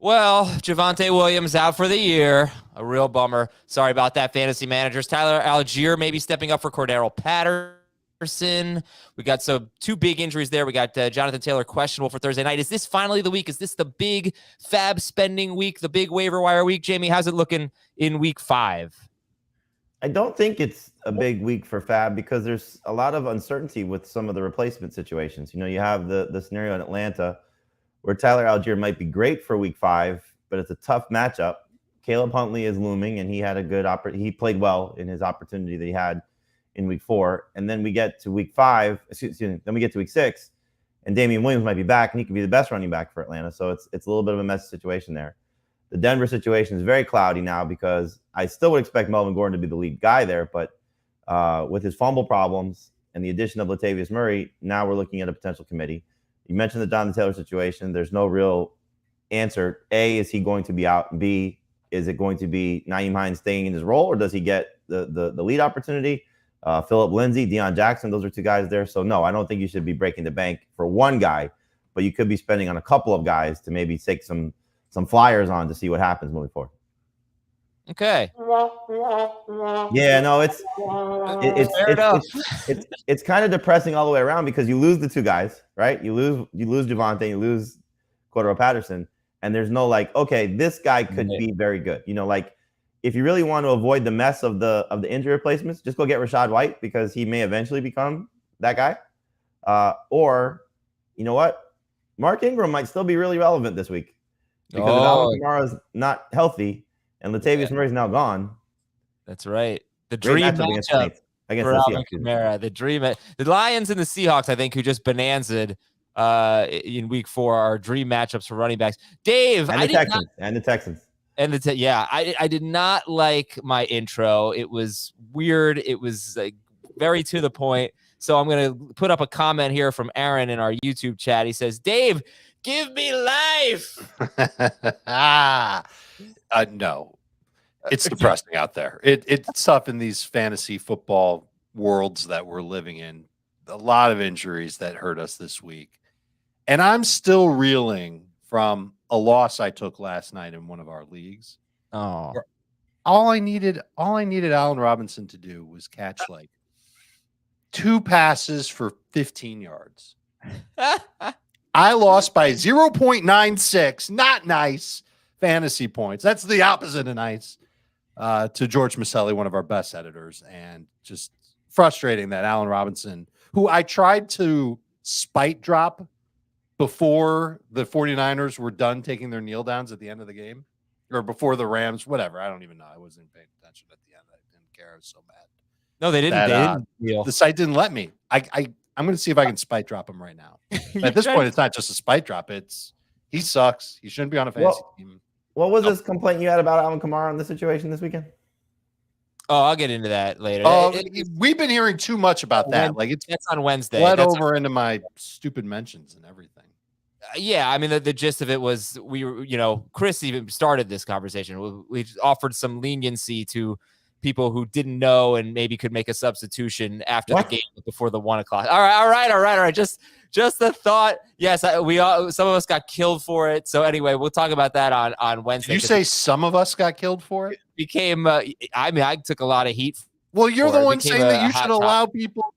Well, Javonte Williams out for the year. A real bummer. Sorry about that, fantasy managers. Tyler Algier maybe stepping up for Cordero Patterson. We got two big injuries there. We got Jonathan Taylor questionable for Thursday night. Is this finally the week? Is this the big FAAB spending week, the big waiver wire week? Jamie, how's it looking in week 5? I don't think it's a big week for FAAB because there's a lot of uncertainty with some of the replacement situations. You have the scenario in Atlanta where Tyler Algier might be great for week 5, but it's a tough matchup. Caleb Huntley is looming, and he had a good he played well in his opportunity that he had in week 4. And then we get to week 5, then we get to week 6, and Damian Williams might be back, and he could be the best running back for Atlanta. So it's a little bit of a messy situation there. The Denver situation is very cloudy now because I still would expect Melvin Gordon to be the lead guy there, but with his fumble problems and the addition of Latavius Murray, now we're looking at a potential committee. You mentioned the Jonathan Taylor situation. There's no real answer. A, is he going to be out? B, is it going to be Nyheim Hines staying in his role, or does he get the lead opportunity? Phillip Lindsay, Deion Jackson, those are 2 guys there. So, no, I don't think you should be breaking the bank for one guy, but you could be spending on a couple of guys to maybe take some flyers on to see what happens moving forward. Okay. Yeah, no, it's kind of depressing all the way around because you lose the 2 guys, right? You lose Javonte, you lose Cordero Patterson, and there's no okay, this guy could be very good. If you really want to avoid the mess of the injury replacements, just go get Rachaad White because he may eventually become that guy. Or, you know what? Mark Ingram might still be really relevant this week because if Alvin Kamara's not healthy and Latavius Murray's now gone. That's right. The dream matchup against the Alvin Kamara. The dream. The Lions and the Seahawks, I think, who just bonanza'd in week 4 are dream matchups for running backs. Dave, and the Texans. I did not like my intro. It was weird. It was very to the point. So I'm going to put up a comment here from Aaron in our YouTube chat. He says, Dave, give me life. No, it's depressing out there. It's tough in these fantasy football worlds that we're living in. A lot of injuries that hurt us this week. And I'm still reeling from a loss I took last night in one of our leagues. Oh, all I needed Allen Robinson to do was catch 2 passes for 15 yards. I lost by 0.96. Not nice. Fantasy points. That's the opposite of nice to George Maselli, one of our best editors, and just frustrating that Allen Robinson, who I tried to spite drop before the 49ers were done taking their kneel downs at the end of the game, or before the Rams, whatever. I don't even know. I wasn't paying attention at the end. I didn't care. I was so mad. No, they didn't. The site didn't let me. I'm going to see if I can spite drop him right now. At this point, it's not just a spite drop. He sucks. He shouldn't be on a fantasy team. What was this complaint you had about Alvin Kamara in this situation this weekend? Oh, I'll get into that later. We've been hearing too much about that. That's on Wednesday. Bled over into my stupid mentions and everything. Yeah, I mean, the gist of it was Chris even started this conversation. We offered some leniency to people who didn't know and maybe could make a substitution after the game before the 1 o'clock. All right. Just the thought. Yes, some of us got killed for it. So anyway, we'll talk about that on Wednesday. Did you say some of us got killed for it? It became, I took a lot of heat. Well, you're the one saying that you should allow people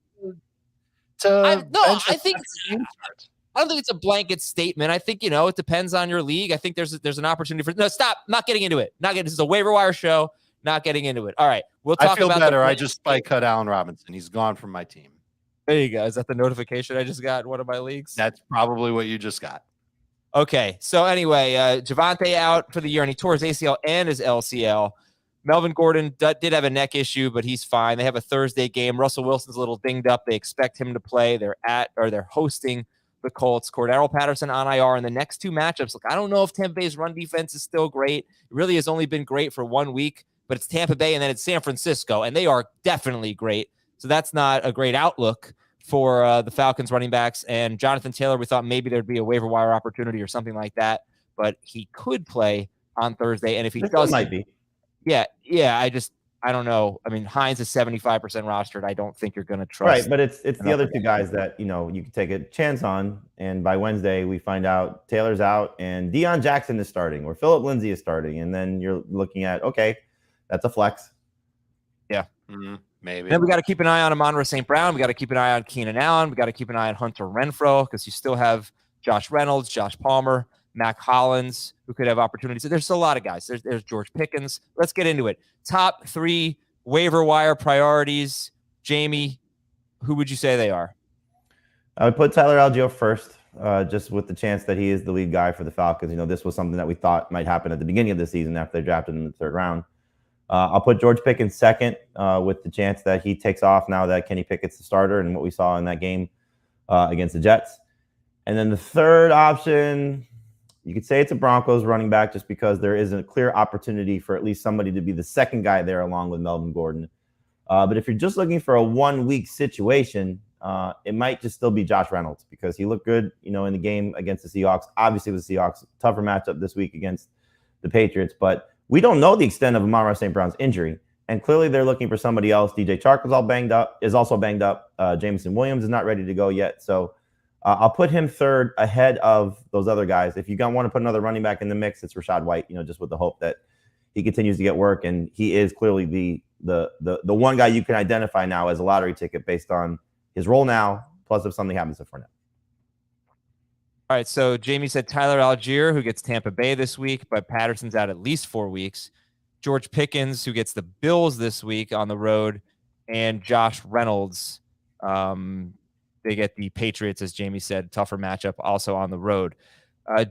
to. I don't think it's a blanket statement. I think, it depends on your league. I think there's an opportunity for. No, stop. Not getting into it. This is a waiver wire show. Not getting into it. All right. We'll talk about. I feel better. I just spike cut Allen Robinson. He's gone from my team. There you go. Is that the notification I just got in one of my leagues? That's probably what you just got. Okay. So anyway, Javonte out for the year, and he tore his ACL and his LCL. Melvin Gordon did have a neck issue, but he's fine. They have a Thursday game. Russell Wilson's a little dinged up. They expect him to play. They're hosting the Colts. Cordero Patterson on IR in the next 2 matchups. Look, I don't know if Tampa Bay's run defense is still great. It really has only been great for 1 week, but it's Tampa Bay and then it's San Francisco, and they are definitely great. So that's not a great outlook for the Falcons running backs. And Jonathan Taylor, we thought maybe there'd be a waiver wire opportunity or something like that, but he could play on Thursday. And if he doesn't, might be. Yeah. I don't know. I mean, Hines is 75% rostered. I don't think you're going to trust. Right, but it's the other two guys that you can take a chance on, and by Wednesday we find out Taylor's out and Deion Jackson is starting or Phillip Lindsay is starting, and then you're looking at that's a flex. Yeah, maybe. Then we got to keep an eye on Amon-Ra St. Brown. We got to keep an eye on Keenan Allen. We got to keep an eye on Hunter Renfrow because you still have Josh Reynolds, Josh Palmer, Mac Hollins, who could have opportunities. There's still a lot of guys. There's George Pickens. Let's get into it. Top 3 waiver wire priorities. Jamie, who would you say they are? I would put Tyler Algier first, just with the chance that he is the lead guy for the Falcons. This was something that we thought might happen at the beginning of the season after they drafted him in the 3rd round. I'll put George Pickens second, with the chance that he takes off now that Kenny Pickett's the starter and what we saw in that game against the Jets. And then the 3rd option, you could say it's a Broncos running back just because there is a clear opportunity for at least somebody to be the second guy there along with Melvin Gordon. But if you're just looking for a 1-week situation, it might just still be Josh Reynolds because he looked good, in the game against the Seahawks. Obviously, with the Seahawks, tougher matchup this week against the Patriots. But we don't know the extent of Amon-Ra St. Brown's injury. And clearly they're looking for somebody else. DJ Chark is also banged up. Jameson Williams is not ready to go yet. So I'll put him 3rd ahead of those other guys. If you want to put another running back in the mix, it's Rachaad White, just with the hope that he continues to get work. And he is clearly the one guy you can identify now as a lottery ticket based on his role now, plus if something happens to Fournette. All right, so Jamie said Tyler Algier, who gets Tampa Bay this week, but Patterson's out at least 4 weeks. George Pickens, who gets the Bills this week on the road, and Josh Reynolds. They get the Patriots, as Jamie said, tougher matchup also on the road.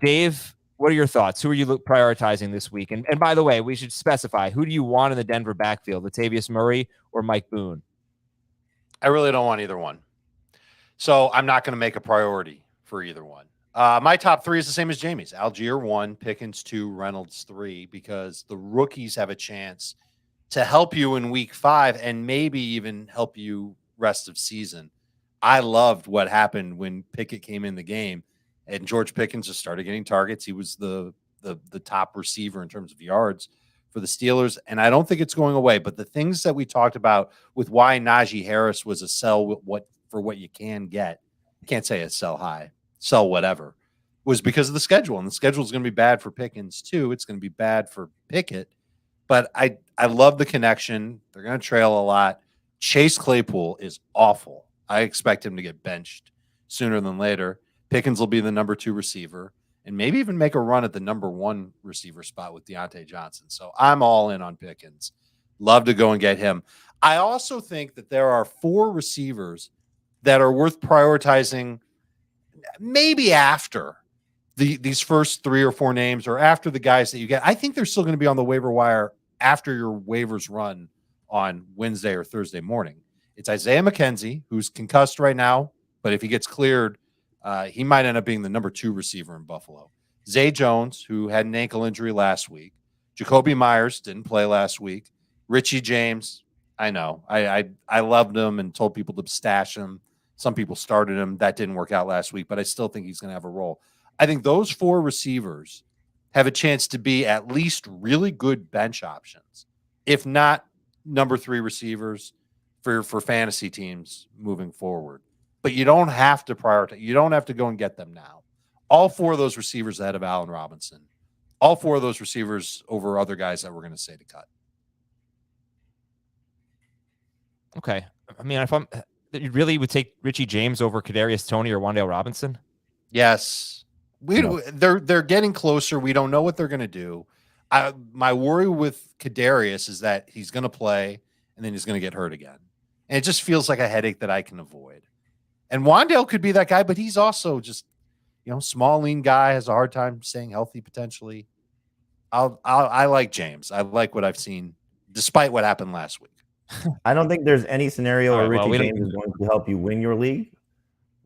Dave, what are your thoughts? Who are you prioritizing this week? And by the way, we should specify, who do you want in the Denver backfield, Latavius Murray or Mike Boone? I really don't want either one. So I'm not going to make a priority for either one. My top 3 is the same as Jamie's. Algier 1, Pickens 2, Reynolds 3, because the rookies have a chance to help you in week 5 and maybe even help you rest of season. I loved what happened when Pickett came in the game and George Pickens just started getting targets. He was the top receiver in terms of yards for the Steelers, and I don't think it's going away. But the things that we talked about with why Najee Harris was a sell for what you can get, I can't say a sell high, sell whatever, was because of the schedule. And the schedule is going to be bad for Pickens too. It's going to be bad for Pickett. But I love the connection. They're going to trail a lot. Chase Claypool is awful. I expect him to get benched sooner than later. Pickens will be the number 2 receiver and maybe even make a run at the number 1 receiver spot with Deontay Johnson. So I'm all in on Pickens. Love to go and get him. I also think that there are 4 receivers that are worth prioritizing maybe after these first 3 or 4 names or after the guys that you get. I think they're still going to be on the waiver wire after your waivers run on Wednesday or Thursday morning. It's Isaiah McKenzie, who's concussed right now, but if he gets cleared, he might end up being the number 2 receiver in Buffalo. Zay Jones, who had an ankle injury last week. Jacoby Myers didn't play last week. Richie James, I know. I loved him and told people to stash him. Some people started him. That didn't work out last week, but I still think he's going to have a role. I think those 4 receivers have a chance to be at least really good bench options, if not number 3 receivers for fantasy teams moving forward. But you don't have to prioritize. You don't have to go and get them now. All 4 of those receivers ahead of Allen Robinson. All 4 of those receivers over other guys that we're going to say to cut. Okay. I mean, if you really would take Richie James over Kadarius Toney or Wan'Dale Robinson? Yes. They're getting closer. We don't know what they're going to do. My worry with Kadarius is that he's going to play and then he's going to get hurt again. And it just feels like a headache that I can avoid. And Wan'Dale could be that guy, but he's also just, small, lean guy, has a hard time staying healthy potentially. I like James. I like what I've seen, despite what happened last week. I don't think there's any scenario where Richie James is going to help you win your league.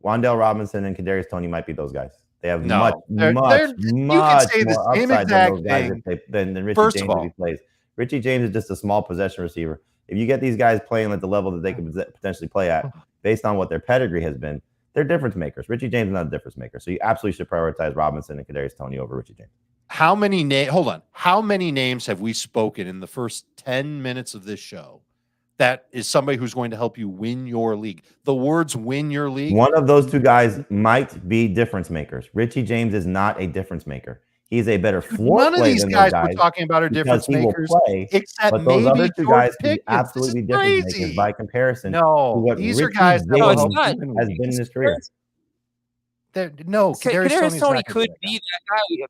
Wan'Dale Robinson and Kadarius Toney might be those guys. They have much more upside than those guys than Richie James if he plays. Richie James is just a small possession receiver. If you get these guys playing at the level that they could potentially play at, based on what their pedigree has been, they're difference makers. Richie James is not a difference maker. So you absolutely should prioritize Robinson and Kadarius Toney over Richie James. How many names have we spoken in the first 10 minutes of this show that is somebody who's going to help you win your league? The words "win your league." One of those two guys might be difference makers. Richie James is not a difference maker. He's a better floor None of play these than guys those we're guys talking about are difference because he will makers, play. except But those maybe other two George guys can be Pickens. This is absolutely difference makers crazy. by comparison to No, what these are Richie guys that will No, it's help not. you win has leagues. been in his career. No, Kadarius Toney not could be that guy.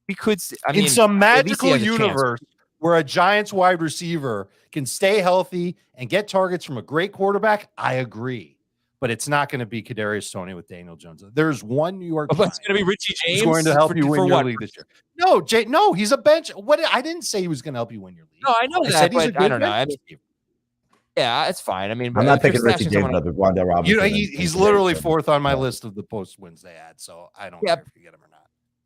We could. I mean, in some at least he magical has a chance. universe where a Giants wide receiver can stay healthy and get targets from a great quarterback, I agree. But it's not going to be Kadarius Toney with Daniel Jones. There's one New York But it's going to be Richie James who's going to help you win your what? league this year. No, he's a bench. What? I didn't say he was going to help you win your league. No, I know that, said he's a but good I don't know. bench receiver. Yeah, it's fine. I mean, I'm not if you're picking Richie stashing James someone- up with Wandale Robinson. He's literally fourth on my list of the post wins they had, so I don't care if you get him or not.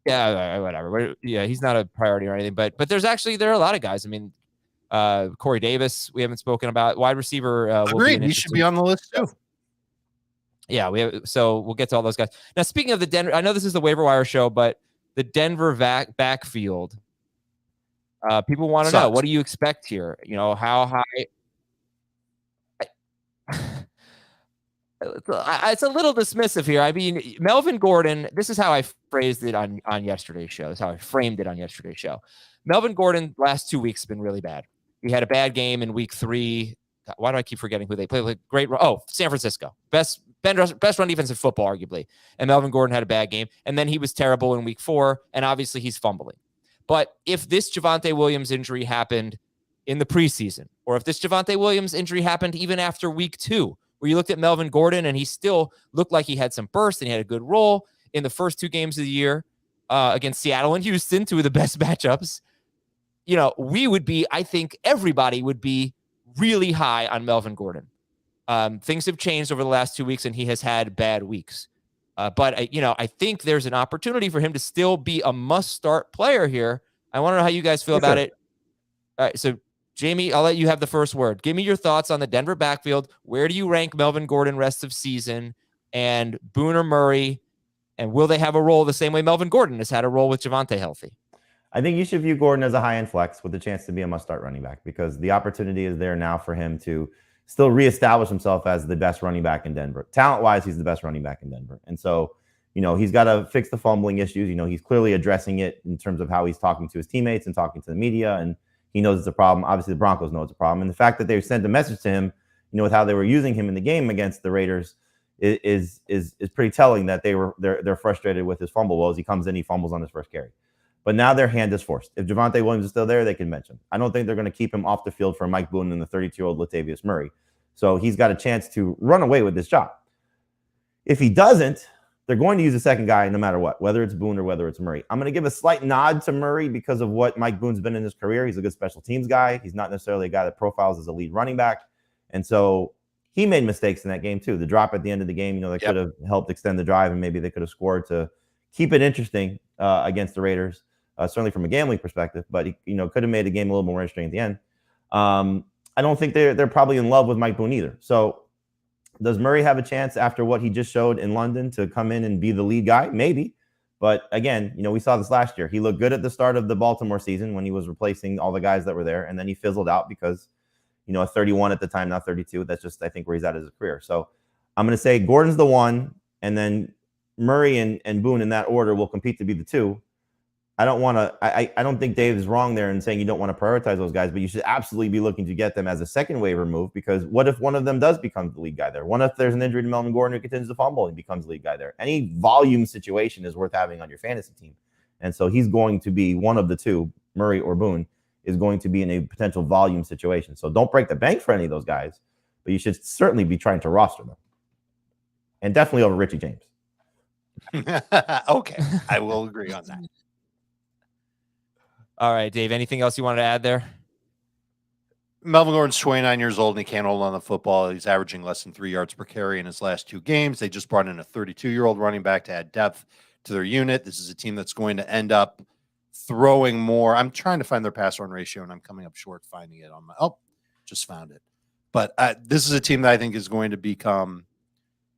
Yeah, whatever. Yeah, he's not a priority or anything. But there are a lot of guys. I mean, Corey Davis, we haven't spoken about. Wide receiver. Agreed. He should be on the list too. Yeah, so we'll get to all those guys. Now, speaking of the Denver, I know this is the waiver wire show, but the Denver backfield. People want to know, what do you expect here? You know, how high? It's a little dismissive here. I mean, Melvin Gordon, this is how I phrased it on yesterday's show. This is how I framed it on yesterday's show. Melvin Gordon, last 2 weeks, has been really bad. He had a bad game in week 3. Why do I keep forgetting who they played? Like San Francisco. Best run defense in football, arguably. And Melvin Gordon had a bad game. And then he was terrible in week 4. And obviously he's fumbling. But if this Javonte Williams injury happened in the preseason, or if this Javonte Williams injury happened even after week 2, where you looked at Melvin Gordon and he still looked like he had some burst and he had a good role in the first 2 games of the year against Seattle and Houston, 2 of the best matchups, you know, I think everybody would be really high on Melvin Gordon. Things have changed over the last 2 weeks and he has had bad weeks. But I think there's an opportunity for him to still be a must-start player here. I want to know how you guys feel about it. All right, so Jamie, I'll let you have the first word. Give me your thoughts on the Denver backfield. Where do you rank Melvin Gordon rest of season and Boone or Murray? And will they have a role the same way Melvin Gordon has had a role with Javonte healthy? I think you should view Gordon as a high-end flex with the chance to be a must-start running back because the opportunity is there now for him to still reestablish himself as the best running back in Denver. Talent-wise, he's the best running back in Denver. And so, he's got to fix the fumbling issues. He's clearly addressing it in terms of how he's talking to his teammates and talking to the media, and he knows it's a problem. Obviously, the Broncos know it's a problem. And the fact that they sent a message to him, with how they were using him in the game against the Raiders is pretty telling that they're frustrated with his fumble woes. He comes in, he fumbles on his first carry. But now their hand is forced. If Javonte Williams is still there, they can bench him. I don't think they're going to keep him off the field for Mike Boone and the 32-year-old Latavius Murray. So he's got a chance to run away with this job. If he doesn't, they're going to use a second guy no matter what, whether it's Boone or whether it's Murray. I'm going to give a slight nod to Murray because of what Mike Boone's been in his career. He's a good special teams guy. He's not necessarily a guy that profiles as a lead running back. And so he made mistakes in that game too. The drop at the end of the game, that could have helped extend the drive and maybe they could have scored to keep it interesting against the Raiders, certainly from a gambling perspective. But he could have made the game a little more interesting at the end. I don't think they're probably in love with Mike Boone either. So does Murray have a chance after what he just showed in London to come in and be the lead guy? Maybe. But again, we saw this last year. He looked good at the start of the Baltimore season when he was replacing all the guys that were there. And then he fizzled out because, at 31 at the time, not 32. That's just, I think, where he's at in his career. So I'm going to say Gordon's the one. And then Murray and Boone in that order will compete to be the 2. I don't think Dave is wrong there in saying you don't want to prioritize those guys, but you should absolutely be looking to get them as a second waiver move because what if one of them does become the lead guy there? What if there's an injury to Melvin Gordon who continues to fumble and becomes the lead guy there? Any volume situation is worth having on your fantasy team. And so he's going to be one of the 2, Murray or Boone, is going to be in a potential volume situation. So don't break the bank for any of those guys, but you should certainly be trying to roster them. And definitely over Richie James. Okay, I will agree on that. All right, Dave, anything else you wanted to add there? Melvin Gordon's 29 years old and he can't hold on the football. He's averaging less than 3 yards per carry in his last 2 games. They just brought in a 32-year-old running back to add depth to their unit. This is a team that's going to end up throwing more. I'm trying to find their pass run ratio and I'm coming up short finding it on my, just found it. But this is a team that I think is going to become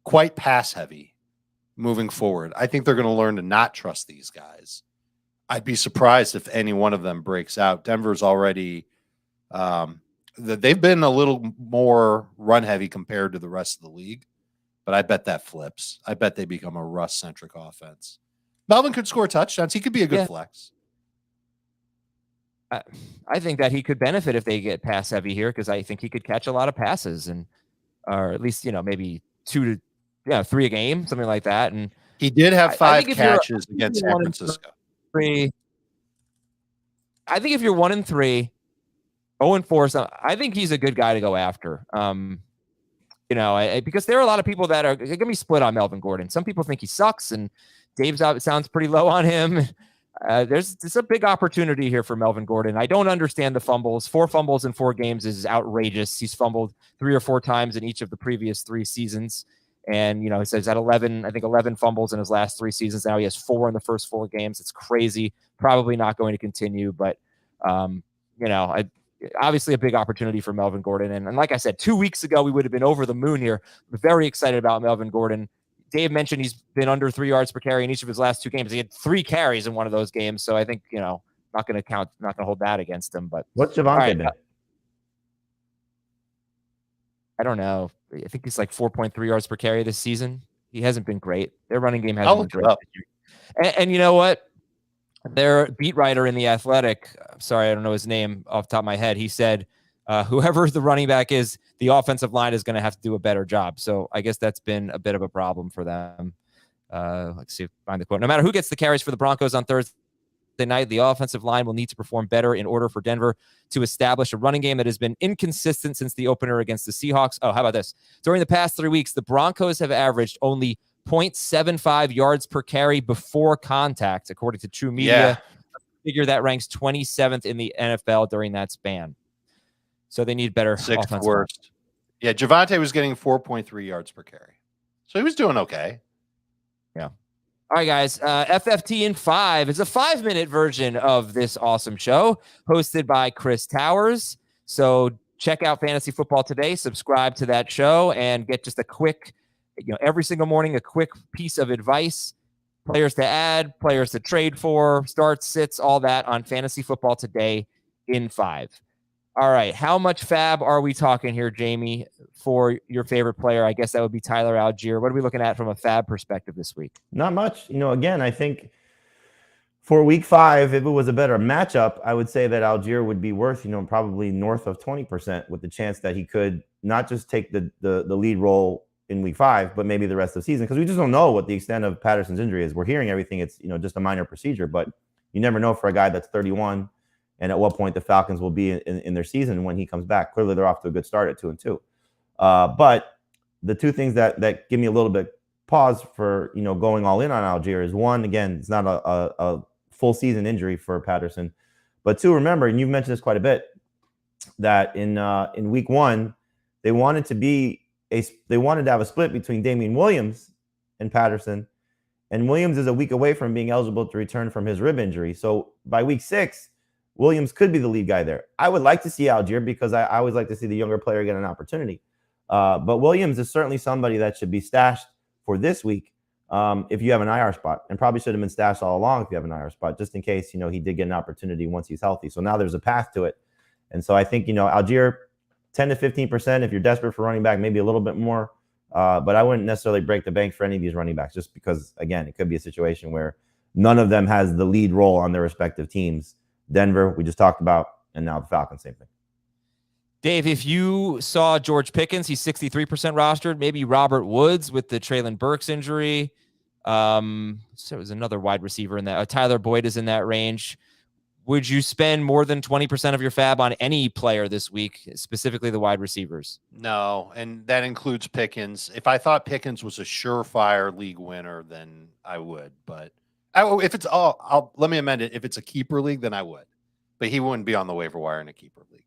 quite pass heavy moving forward. I think they're going to learn to not trust these guys. I'd be surprised if any one of them breaks out. Denver's already they've been a little more run heavy compared to the rest of the league, but I bet that flips. I bet they become a Russ centric offense. Melvin could score touchdowns. He could be a good flex. I think that he could benefit if they get pass heavy here, because I think he could catch a lot of passes, and or at least maybe 2 to 3 a game, something like that. And he did have 5 catches against San Francisco. I think if you're 1-3, 0-4, I think he's a good guy to go after. Because there are a lot of people that are going to be split on Melvin Gordon. Some people think he sucks, and Dave's out. It sounds pretty low on him. There's a big opportunity here for Melvin Gordon. I don't understand the fumbles. 4 fumbles in 4 games is outrageous. He's fumbled 3 or 4 times in each of the previous 3 seasons. And, he says he's had 11 fumbles in his last 3 seasons. Now he has 4 in the first 4 games. It's crazy. Probably not going to continue, but, obviously a big opportunity for Melvin Gordon. And like I said, 2 weeks ago, we would have been over the moon here. We're very excited about Melvin Gordon. Dave mentioned he's been under 3 yards per carry in each of his last 2 games. He had 3 carries in one of those games. So I think, not going to hold that against him. But what's Javonte been? I don't know. I think he's like 4.3 yards per carry this season. He hasn't been great. Their running game hasn't been great. And you know what? Their beat writer in The Athletic, sorry, I don't know his name off the top of my head. He said, whoever the running back is, the offensive line is going to have to do a better job. So I guess that's been a bit of a problem for them. Let's see, find the quote. No matter who gets the carries for the Broncos on Thursday night, the offensive line will need to perform better in order for Denver to establish a running game that has been inconsistent since the opener against the Seahawks. Oh, how about this? During the past 3 weeks, the Broncos have averaged only 0.75 yards per carry before contact, according to True Media. A figure that ranks 27th in the NFL during that span. So they need better offensive worst. Yeah, Javonte was getting 4.3 yards per carry. So he was doing okay. Yeah. All right, guys. FFT in 5 is a 5-minute version of this awesome show hosted by Chris Towers. So check out Fantasy Football Today, subscribe to that show, and get just a quick, every single morning, a quick piece of advice, players to add, players to trade for, starts, sits, all that on Fantasy Football Today in 5. All right. How much FAAB are we talking here, Jamie, for your favorite player? I guess that would be Tyler Algier. What are we looking at from a FAAB perspective this week? Not much. Again, I think for week 5, if it was a better matchup, I would say that Algier would be worth, probably north of 20%, with the chance that he could not just take the lead role in week 5, but maybe the rest of the season, because we just don't know what the extent of Patterson's injury is. We're hearing everything. It's, just a minor procedure, but you never know for a guy that's 31. And at what point the Falcons will be in their season when he comes back. Clearly, they're off to a good start at 2-2. But the 2 things that give me a little bit pause for going all in on Algier is, 1, again, it's not a full season injury for Patterson, but 2, remember, and you've mentioned this quite a bit, that in week 1 they wanted to have a split between Damian Williams and Patterson, and Williams is a week away from being eligible to return from his rib injury. So by week 6. Williams could be the lead guy there. I would like to see Algier, because I always like to see the younger player get an opportunity. But Williams is certainly somebody that should be stashed for this week if you have an IR spot, and probably should have been stashed all along if you have an IR spot, just in case, he did get an opportunity once he's healthy. So now there's a path to it. And so I think, Algier, 10 to 15%, if you're desperate for running back, maybe a little bit more. But I wouldn't necessarily break the bank for any of these running backs, just because, again, it could be a situation where none of them has the lead role on their respective teams. Denver, we just talked about, and now the Falcons, same thing. Dave, if you saw George Pickens, he's 63% rostered. Maybe Robert Woods with the Treylon Burks injury. So it was another wide receiver in that. Tyler Boyd is in that range. Would you spend more than 20% of your FAAB on any player this week, specifically the wide receivers? No, and that includes Pickens. If I thought Pickens was a surefire league winner, then I would, but if it's let me amend it. If it's a keeper league, then I would, but he wouldn't be on the waiver wire in a keeper league.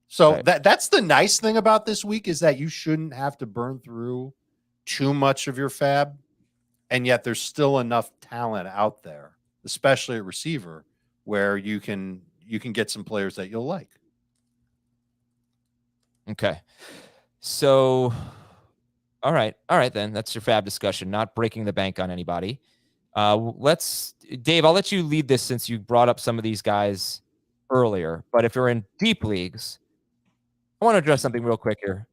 So right. That's the nice thing about this week, is that you shouldn't have to burn through too much of your FAAB, and yet there's still enough talent out there, especially at receiver, where you can get some players that you'll like. Okay. So, all right then. That's your FAAB discussion, not breaking the bank on anybody. Dave, I'll let you lead this since you brought up some of these guys earlier. But if you're in deep leagues, I want to address something real quick here.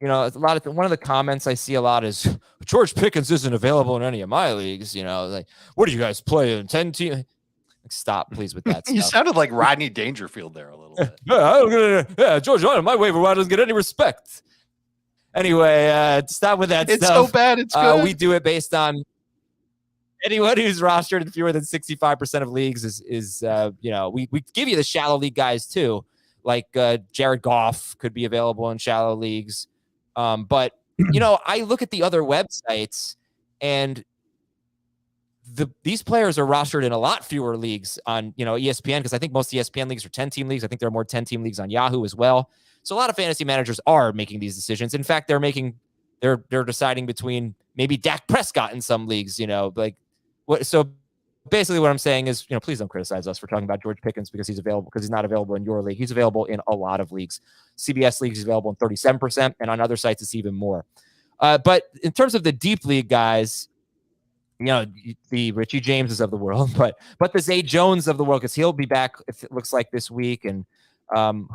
One of the comments I see a lot is George Pickens isn't available in any of my leagues. Like, what do you guys play in 10 team? Stop, please, with that. You stuff. sounded like Rodney Dangerfield there a little bit. George, my waiver wire doesn't get any respect. Anyway, stop with that It's stuff. so bad. It's good. We do it based on anyone who's rostered in fewer than 65% of leagues is we give you the shallow league guys too. Like Jared Goff could be available in shallow leagues. But I look at the other websites and these players are rostered in a lot fewer leagues on, ESPN, because I think most ESPN leagues are 10-team leagues. I think there are more 10-team leagues on Yahoo as well. So a lot of fantasy managers are making these decisions. In fact, they're deciding between maybe Dak Prescott in some leagues, so basically what I'm saying is, please don't criticize us for talking about George Pickens because he's not available in your league. He's available in a lot of leagues. CBS leagues is available in 37%, and on other sites it's even more. But in terms of the deep league guys, the Richie Jameses of the world, but the Zay Jones of the world, because he'll be back, if it looks like, this week. And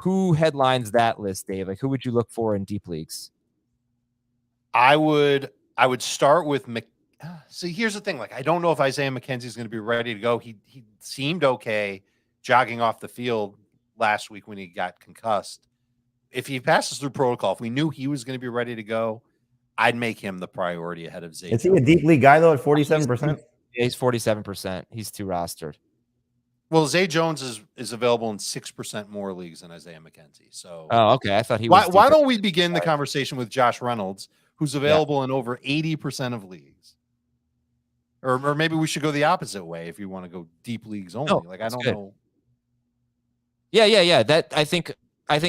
who headlines that list, Dave? Like, who would you look for in deep leagues? I would start with See, here's the thing. Like, I don't know if Isaiah McKenzie is going to be ready to go. He seemed okay jogging off the field last week when he got concussed. If he passes through protocol, if we knew he was going to be ready to go, I'd make him the priority ahead of Zay. Is he a deep league guy though at 47%? He's 47%. He's too rostered. Well, Zay Jones is available in 6% more leagues than Isaiah McKenzie. So, okay, I thought he was. Why don't we begin the conversation with Josh Reynolds, who's available in over 80% of leagues? Or maybe we should go the opposite way if you want to go deep leagues only. I don't know. Yeah. That I think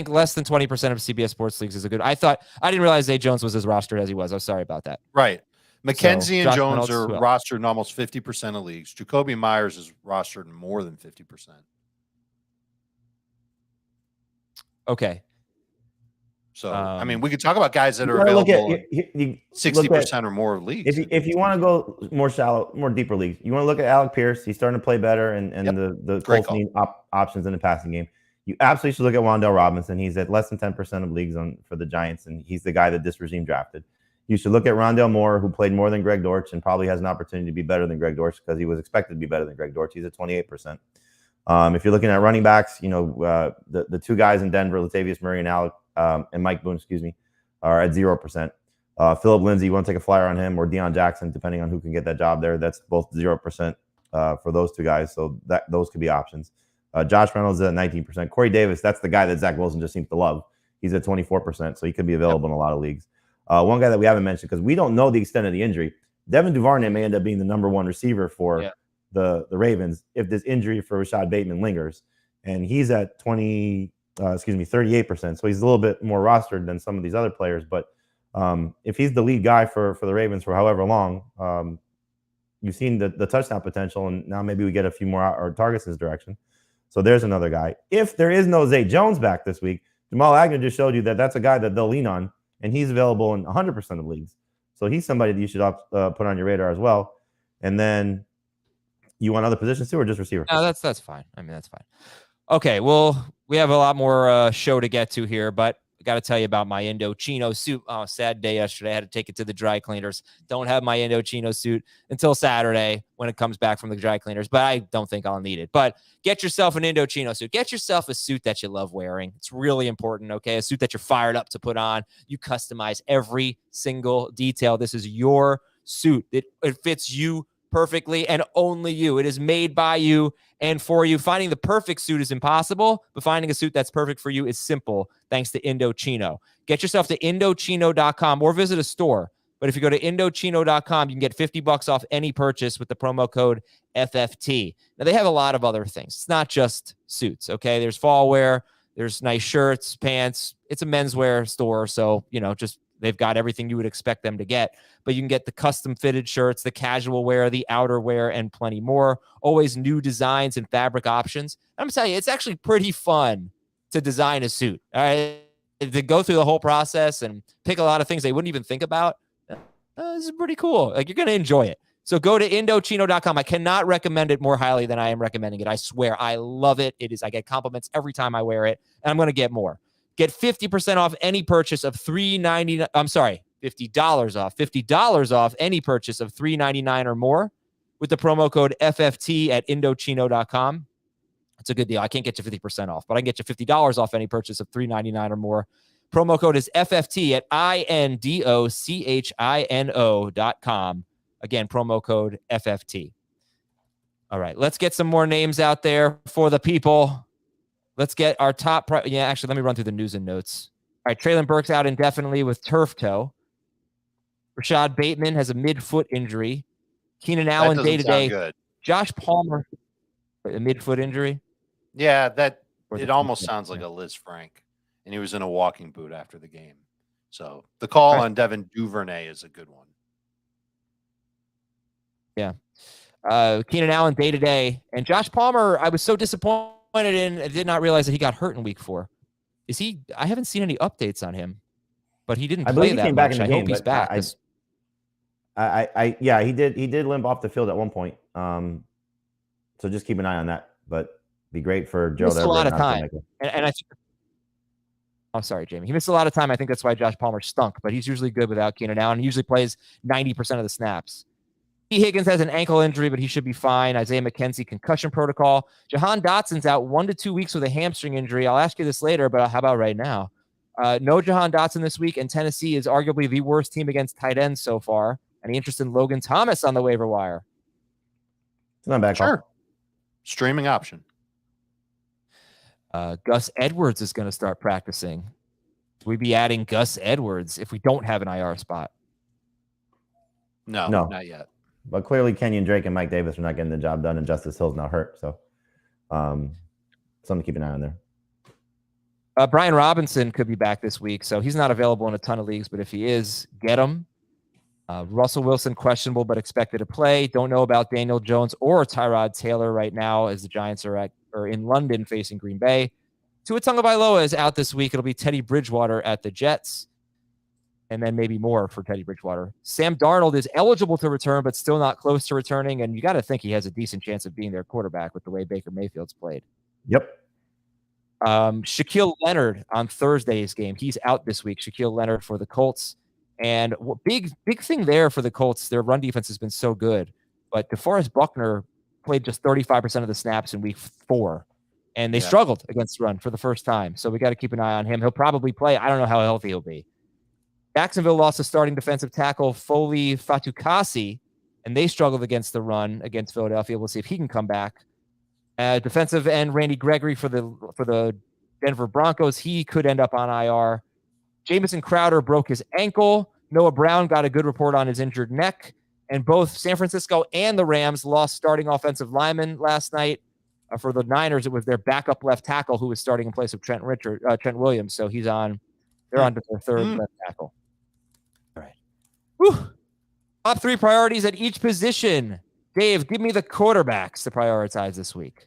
less than 20% of CBS Sports leagues is a good. I didn't realize Zay Jones was as rostered as he was. I'm sorry about that. Right. McKenzie and Jones are well. rostered in almost 50% of leagues. Jacoby Myers is rostered in more than 50%. Okay. So, I mean, we could talk about guys that are available in 60% or more of leagues. If you want to go more shallow, more deeper leagues, you want to look at Alec Pierce. He's starting to play better, and the Colts need options in the passing game. You absolutely should look at Wan'Dale Robinson. He's at less than 10% of leagues for the Giants, and he's the guy that this regime drafted. You should look at Rondale Moore, who played more than Greg Dortch and probably has an opportunity to be better than Greg Dortch because he was expected to be better than Greg Dortch. He's at 28%. If you're looking at running backs, the two guys in Denver, Latavius Murray and Mike Boone, are at 0%. Philip Lindsay, you want to take a flyer on him, or Deion Jackson, depending on who can get that job there. That's both 0% for those two guys. So those could be options. Josh Reynolds is at 19%. Corey Davis, that's the guy that Zach Wilson just seems to love. He's at 24%, so he could be available in a lot of leagues. One guy that we haven't mentioned because we don't know the extent of the injury, Devin Duvernay may end up being the number one receiver for the Ravens if this injury for Rashad Bateman lingers. And he's at 38%. So he's a little bit more rostered than some of these other players. But if he's the lead guy for the Ravens for however long, you've seen the touchdown potential, and now maybe we get a few more targets in his direction. So there's another guy. If there is no Zay Jones back this week, Jamal Agnew just showed you that that's a guy that they'll lean on, and he's available in 100% of leagues. So he's somebody that you should put on your radar as well. And then you want other positions too, or just receiver? No, that's fine. I mean, that's fine. Okay, well, we have a lot more show to get to here, but I got to tell you about my Indochino suit. Oh, sad day yesterday. I had to take it to the dry cleaners. Don't have my Indochino suit until Saturday when it comes back from the dry cleaners, but I don't think I'll need it. But get yourself an Indochino suit. Get yourself a suit that you love wearing. It's really important, okay? A suit that you're fired up to put on. You customize every single detail. This is your suit. It fits you perfectly and only you. It is made by you and for you. Finding the perfect suit is impossible, but finding a suit that's perfect for you is simple thanks to Indochino. Get yourself to Indochino.com or visit a store. But if you go to Indochino.com, you can get $50 off any purchase with the promo code FFT. Now, they have a lot of other things. It's not just suits, okay? There's fall wear. There's nice shirts, pants. It's a menswear store, so, just they've got everything you would expect them to get. But you can get the custom fitted shirts, the casual wear, the outer wear, and plenty more. Always new designs and fabric options. I'm going to tell you, it's actually pretty fun to design a suit. All right, to go through the whole process and pick a lot of things they wouldn't even think about. This is pretty cool. Like, you're going to enjoy it. So go to Indochino.com. I cannot recommend it more highly than I am recommending it. I swear. I love it. I get compliments every time I wear it, and I'm going to get more. Get 50% off any purchase of $3.99. I'm sorry, $50 off. $50 off any purchase of $3.99 or more with the promo code FFT at Indochino.com. It's a good deal. I can't get you 50% off, but I can get you $50 off any purchase of $3.99 or more. Promo code is FFT at INDOCHINO.com. Again, promo code FFT. All right, let's get some more names out there for the people. Let's get our top. Actually, let me run through the news and notes. All right, Treylon Burks out indefinitely with turf toe. Rashad Bateman has a mid-foot injury. Keenan Allen day-to-day. Good. Josh Palmer, a mid-foot injury. Yeah, it almost sounds like a Liz Frank, and he was in a walking boot after the game. So the call on Devin Duvernay is a good one. Yeah. Keenan Allen day-to-day. And Josh Palmer, I was so disappointed in. I did not realize that he got hurt in week 4. I haven't seen any updates on him, but he didn't play that much. I hope he's back. Yeah, he did limp off the field at one point. So just keep an eye on that. But be great for Joe. He missed a lot of time. And I think, I'm sorry, Jamie. He missed a lot of time. I think that's why Josh Palmer stunk, but he's usually good without Keenan Allen. He usually plays 90% of the snaps. T. Higgins has an ankle injury, but he should be fine. Isaiah McKenzie, concussion protocol. Jahan Dotson's out 1 to 2 weeks with a hamstring injury. I'll ask you this later, but how about right now? No Jahan Dotson this week, and Tennessee is arguably the worst team against tight ends so far. Any interest in Logan Thomas on the waiver wire? It's not bad. Sure. Streaming option. Gus Edwards is going to start practicing. We'd be adding Gus Edwards if we don't have an IR spot. No, not yet. But clearly Kenyon Drake and Mike Davis are not getting the job done, and Justice Hill's now hurt. So something to keep an eye on there. Brian Robinson could be back this week, so he's not available in a ton of leagues, but if he is, get him. Russell Wilson, questionable, but expected to play. Don't know about Daniel Jones or Tyrod Taylor right now as the Giants are in London facing Green Bay. Tua Tagovailoa is out this week. It'll be Teddy Bridgewater at the Jets, and then maybe more for Teddy Bridgewater. Sam Darnold is eligible to return, but still not close to returning, and you got to think he has a decent chance of being their quarterback with the way Baker Mayfield's played. Yep. Shaquille Leonard on Thursday's game. He's out this week. Shaquille Leonard for the Colts. And big thing there for the Colts, their run defense has been so good. But DeForest Buckner played just 35% of the snaps in week 4. And they struggled against the run for the first time. So we got to keep an eye on him. He'll probably play. I don't know how healthy he'll be. Jacksonville lost a starting defensive tackle, Foley Fatukasi, and they struggled against the run against Philadelphia. We'll see if he can come back. Defensive end Randy Gregory for the Denver Broncos. He could end up on IR. Jamison Crowder broke his ankle. Noah Brown got a good report on his injured neck. And both San Francisco and the Rams lost starting offensive linemen last night. For the Niners, it was their backup left tackle who was starting in place of Trent Williams. So they're on to their third left tackle. All right. Whew. Top 3 priorities at each position. Dave, give me the quarterbacks to prioritize this week.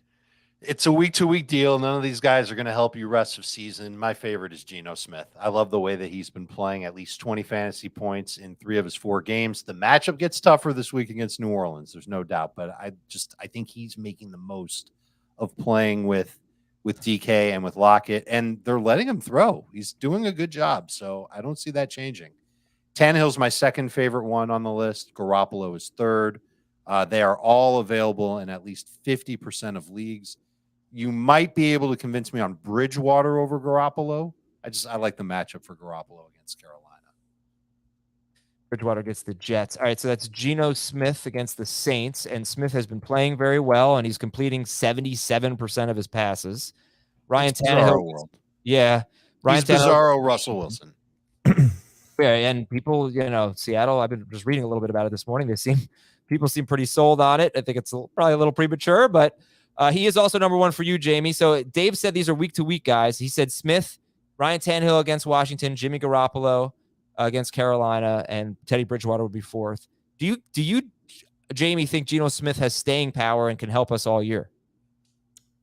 It's a week-to-week deal. None of these guys are going to help you rest of season. My favorite is Geno Smith. I love the way that he's been playing, at least 20 fantasy points in 3 of his 4 games. The matchup gets tougher this week against New Orleans. There's no doubt, but I think he's making the most of playing with DK and with Lockett, and they're letting him throw. He's doing a good job, so I don't see that changing. Tannehill's my second favorite one on the list. Garoppolo is third. They are all available in at least 50% of leagues. You might be able to convince me on Bridgewater over Garoppolo. I like the matchup for Garoppolo against Carolina. Bridgewater gets the Jets. All right, so that's Geno Smith against the Saints, and Smith has been playing very well, and he's completing 77% of his passes. Ryan Tannehill. Yeah. Ryan Tannehill. Bizarro Russell Wilson. Yeah, and people, Seattle, I've been just reading a little bit about it this morning. People seem pretty sold on it. I think it's probably a little premature, but he is also number 1 for you, Jamie. So Dave said these are week-to-week guys. He said Smith, Ryan Tannehill against Washington, Jimmy Garoppolo against Carolina, and Teddy Bridgewater would be 4th. Do you, Jamie, think Geno Smith has staying power and can help us all year?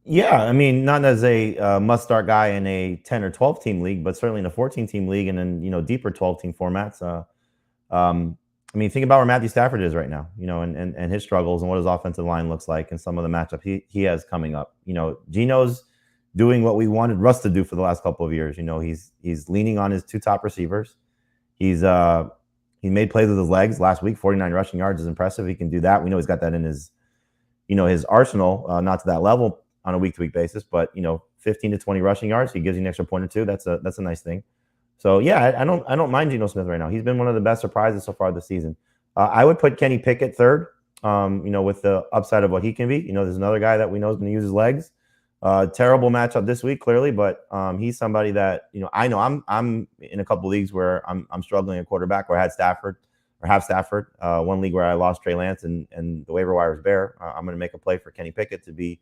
Yeah, I mean, not as a must-start guy in a 10 or 12 team league, but certainly in a 14 team league and in deeper 12 team formats. I mean, think about where Matthew Stafford is right now, and his struggles and what his offensive line looks like and some of the matchup he has coming up. Gino's doing what we wanted Russ to do for the last couple of years. He's leaning on his two top receivers. He made plays with his legs last week. 49 rushing yards is impressive. He can do that. We know he's got that in his arsenal, not to that level on a week-to-week basis, but 15 to 20 rushing yards. He gives you an extra point or two. That's a nice thing. So yeah, I don't mind Geno Smith right now. He's been one of the best surprises so far this season. I would put Kenny Pickett third. With the upside of what he can be. There's another guy that we know is going to use his legs. Terrible matchup this week, clearly, but he's somebody that I know. I'm in a couple leagues where I'm struggling at quarterback, where I had Stafford. One league where I lost Trey Lance and the waiver wire is bare. I'm going to make a play for Kenny Pickett to be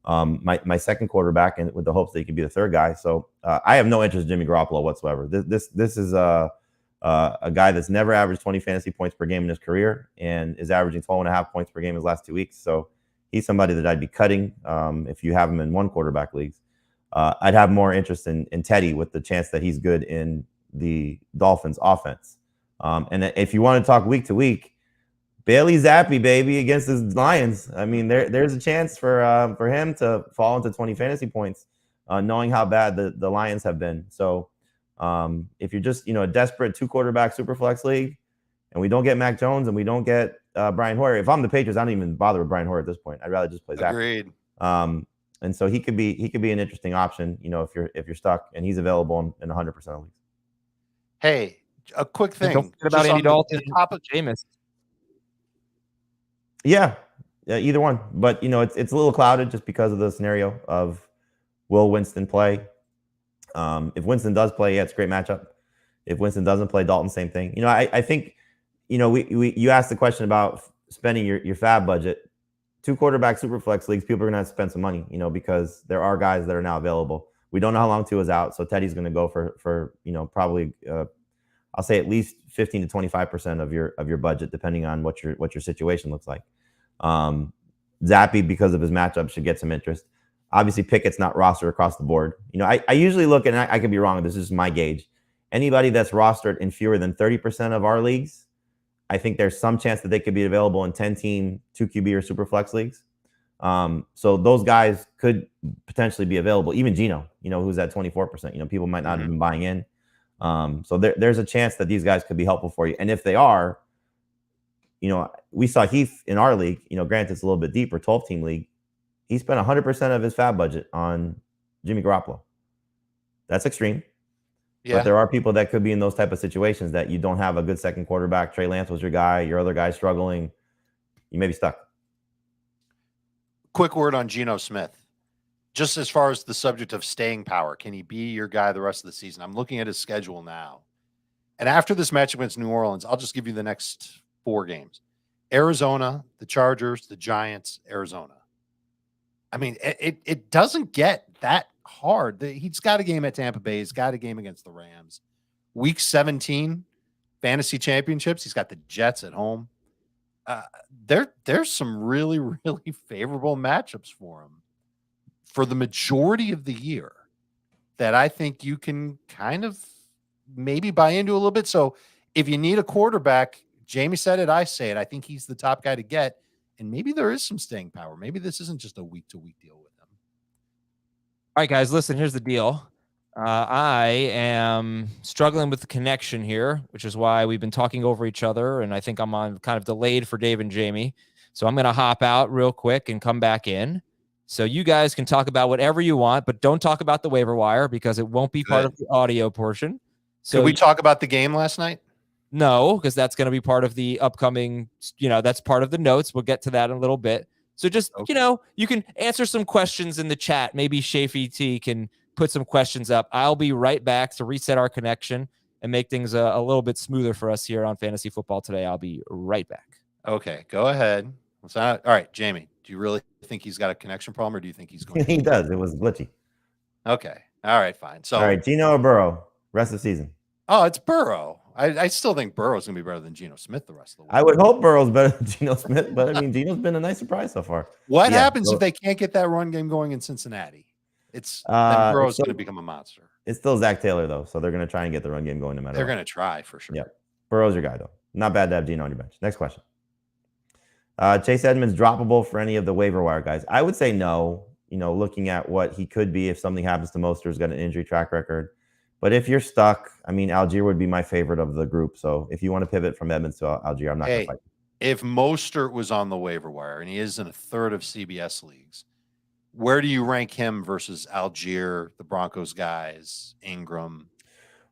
my second quarterback, and with the hopes that he could be the third guy. So I have no interest in Jimmy Garoppolo whatsoever. This is a guy that's never averaged 20 fantasy points per game in his career and is averaging 12.5 points per game his last 2 weeks. So he's somebody that I'd be cutting if you have him in one quarterback leagues. I'd have more interest in Teddy with the chance that he's good in the Dolphins offense. And if you want to talk week to week, Bailey Zappi, baby, against the Lions. I mean, there's a chance for him to fall into 20 fantasy points, knowing how bad the Lions have been. So if you're just a desperate 2-quarterback super flex league, and we don't get Mac Jones and we don't get Brian Hoyer, if I'm the Patriots, I don't even bother with Brian Hoyer at this point. I'd rather just play Zappi. Agreed. And so he could be an interesting option, if you're stuck, and he's available in 100% of leagues. Hey, a quick thing. Don't forget about Andy Dalton, Papa Jameis. Yeah, either one. But it's a little clouded just because of the scenario of will Winston play. If Winston does play, yeah, it's a great matchup. If Winston doesn't play, Dalton, same thing. I think you asked the question about spending your FAAB budget. 2-quarterback super flex leagues, people are gonna have to spend some money, because there are guys that are now available. We don't know how long Tua is out, so Teddy's gonna go for probably I'll say at least 15 to 25% of your budget, depending on what your situation looks like. Zappi, because of his matchup, should get some interest. Obviously, Pickett's not rostered across the board. I usually look, and I could be wrong. This is my gauge. Anybody that's rostered in fewer than 30% of our leagues, I think there's some chance that they could be available in 10-team 2QB or super flex leagues. So those guys could potentially be available. Even Geno, who's at 24%. People might not have been buying in. So there's a chance that these guys could be helpful for you. And if they are, we saw Heath in our league, granted it's a little bit deeper, 12-team league. He spent 100% of his FAAB budget on Jimmy Garoppolo. That's extreme. Yeah. But there are people that could be in those type of situations that you don't have a good second quarterback. Trey Lance was your guy. Your other guy's struggling. You may be stuck. Quick word on Geno Smith. Just as far as the subject of staying power, can he be your guy the rest of the season? I'm looking at his schedule now. And after this match against New Orleans, I'll just give you the next 4 games. Arizona, the Chargers, the Giants, Arizona. I mean, it doesn't get that hard. He's got a game at Tampa Bay. He's got a game against the Rams. Week 17, fantasy championships. He's got the Jets at home. There's some really, really favorable matchups for him for the majority of the year that I think you can kind of maybe buy into a little bit. So if you need a quarterback, Jamie said it, I say it. I think he's the top guy to get. And maybe there is some staying power. Maybe this isn't just a week-to-week deal with him. All right, guys, listen, here's the deal. I am struggling with the connection here, which is why we've been talking over each other, and I think I'm on kind of delayed for Dave and Jamie. So I'm going to hop out real quick and come back in. So you guys can talk about whatever you want, but don't talk about the waiver wire because it won't be part of the audio portion. So Could we talk about the game last night? No, because that's going to be part of the upcoming, that's part of the notes. We'll get to that in a little bit. So just, you can answer some questions in the chat. Maybe Shafi T can put some questions up. I'll be right back to reset our connection and make things a little bit smoother for us here on Fantasy Football Today. I'll be right back. Okay, go ahead. All right, Jamie, do you really think he's got a connection problem, or do you think he's going to... He does. It was glitchy. Okay. All right, fine. So, all right, Geno or Burrow, rest of the season? Oh, it's Burrow. I still think Burrow's going to be better than Geno Smith the rest of the week. I would hope Burrow's better than Geno Smith, but I mean, Geno's been a nice surprise so far. What happens if they can't get that run game going in Cincinnati? Then Burrow's going to become a monster. It's still Zach Taylor, though, so they're going to try and get the run game going no matter what. They're going to try for sure. Yeah. Burrow's your guy, though. Not bad to have Geno on your bench. Next question. Chase Edmonds droppable for any of the waiver wire guys? I would say no. Looking at what he could be if something happens to Mostert, who's got an injury track record. But if you're stuck, I mean, Algier would be my favorite of the group. So if you want to pivot from Edmonds to Algier, I'm not going to fight. If Mostert was on the waiver wire, and he is in a third of CBS leagues, where do you rank him versus Algier, the Broncos guys, Ingram?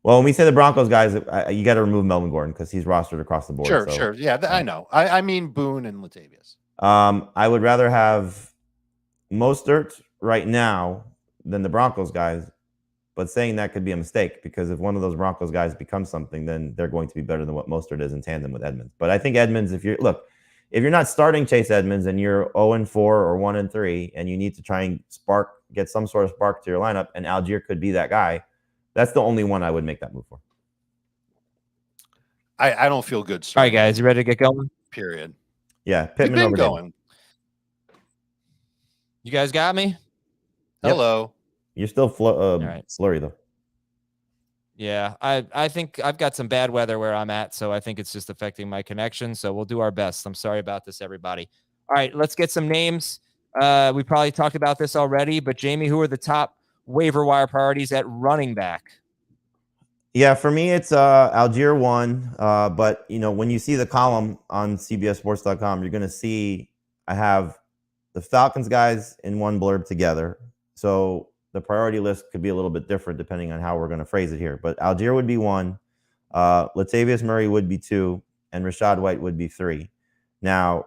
Well, when we say the Broncos guys, you got to remove Melvin Gordon because he's rostered across the board. Sure. Yeah, I know. I mean Boone and Latavius. I would rather have Mostert right now than the Broncos guys, but saying that could be a mistake because if one of those Broncos guys becomes something, then they're going to be better than what Mostert is in tandem with Edmonds. But I think Edmonds, if you're not starting Chase Edmonds and you're 0-4 or 1-3 and you need to try and get some sort of spark to your lineup, and Algier could be that guy, that's the only one I would make that move for. I don't feel good. All right, guys, you ready to get going? Period. Yeah, Pittman over going. You guys got me? Yep. Hello. You're still right. slurry though. Yeah, I think I've got some bad weather where I'm at, so I think it's just affecting my connection. So we'll do our best. I'm sorry about this, everybody. All right, let's get some names. We probably talked about this already, but Jamie, who are the top waiver wire priorities at running back? Yeah, for me, it's Algier 1. But, when you see the column on CBSSports.com, you're going to see I have the Falcons guys in one blurb together. So the priority list could be a little bit different depending on how we're going to phrase it here. But Algier would be 1. Latavius Murray would be 2. And Rachaad White would be 3. Now,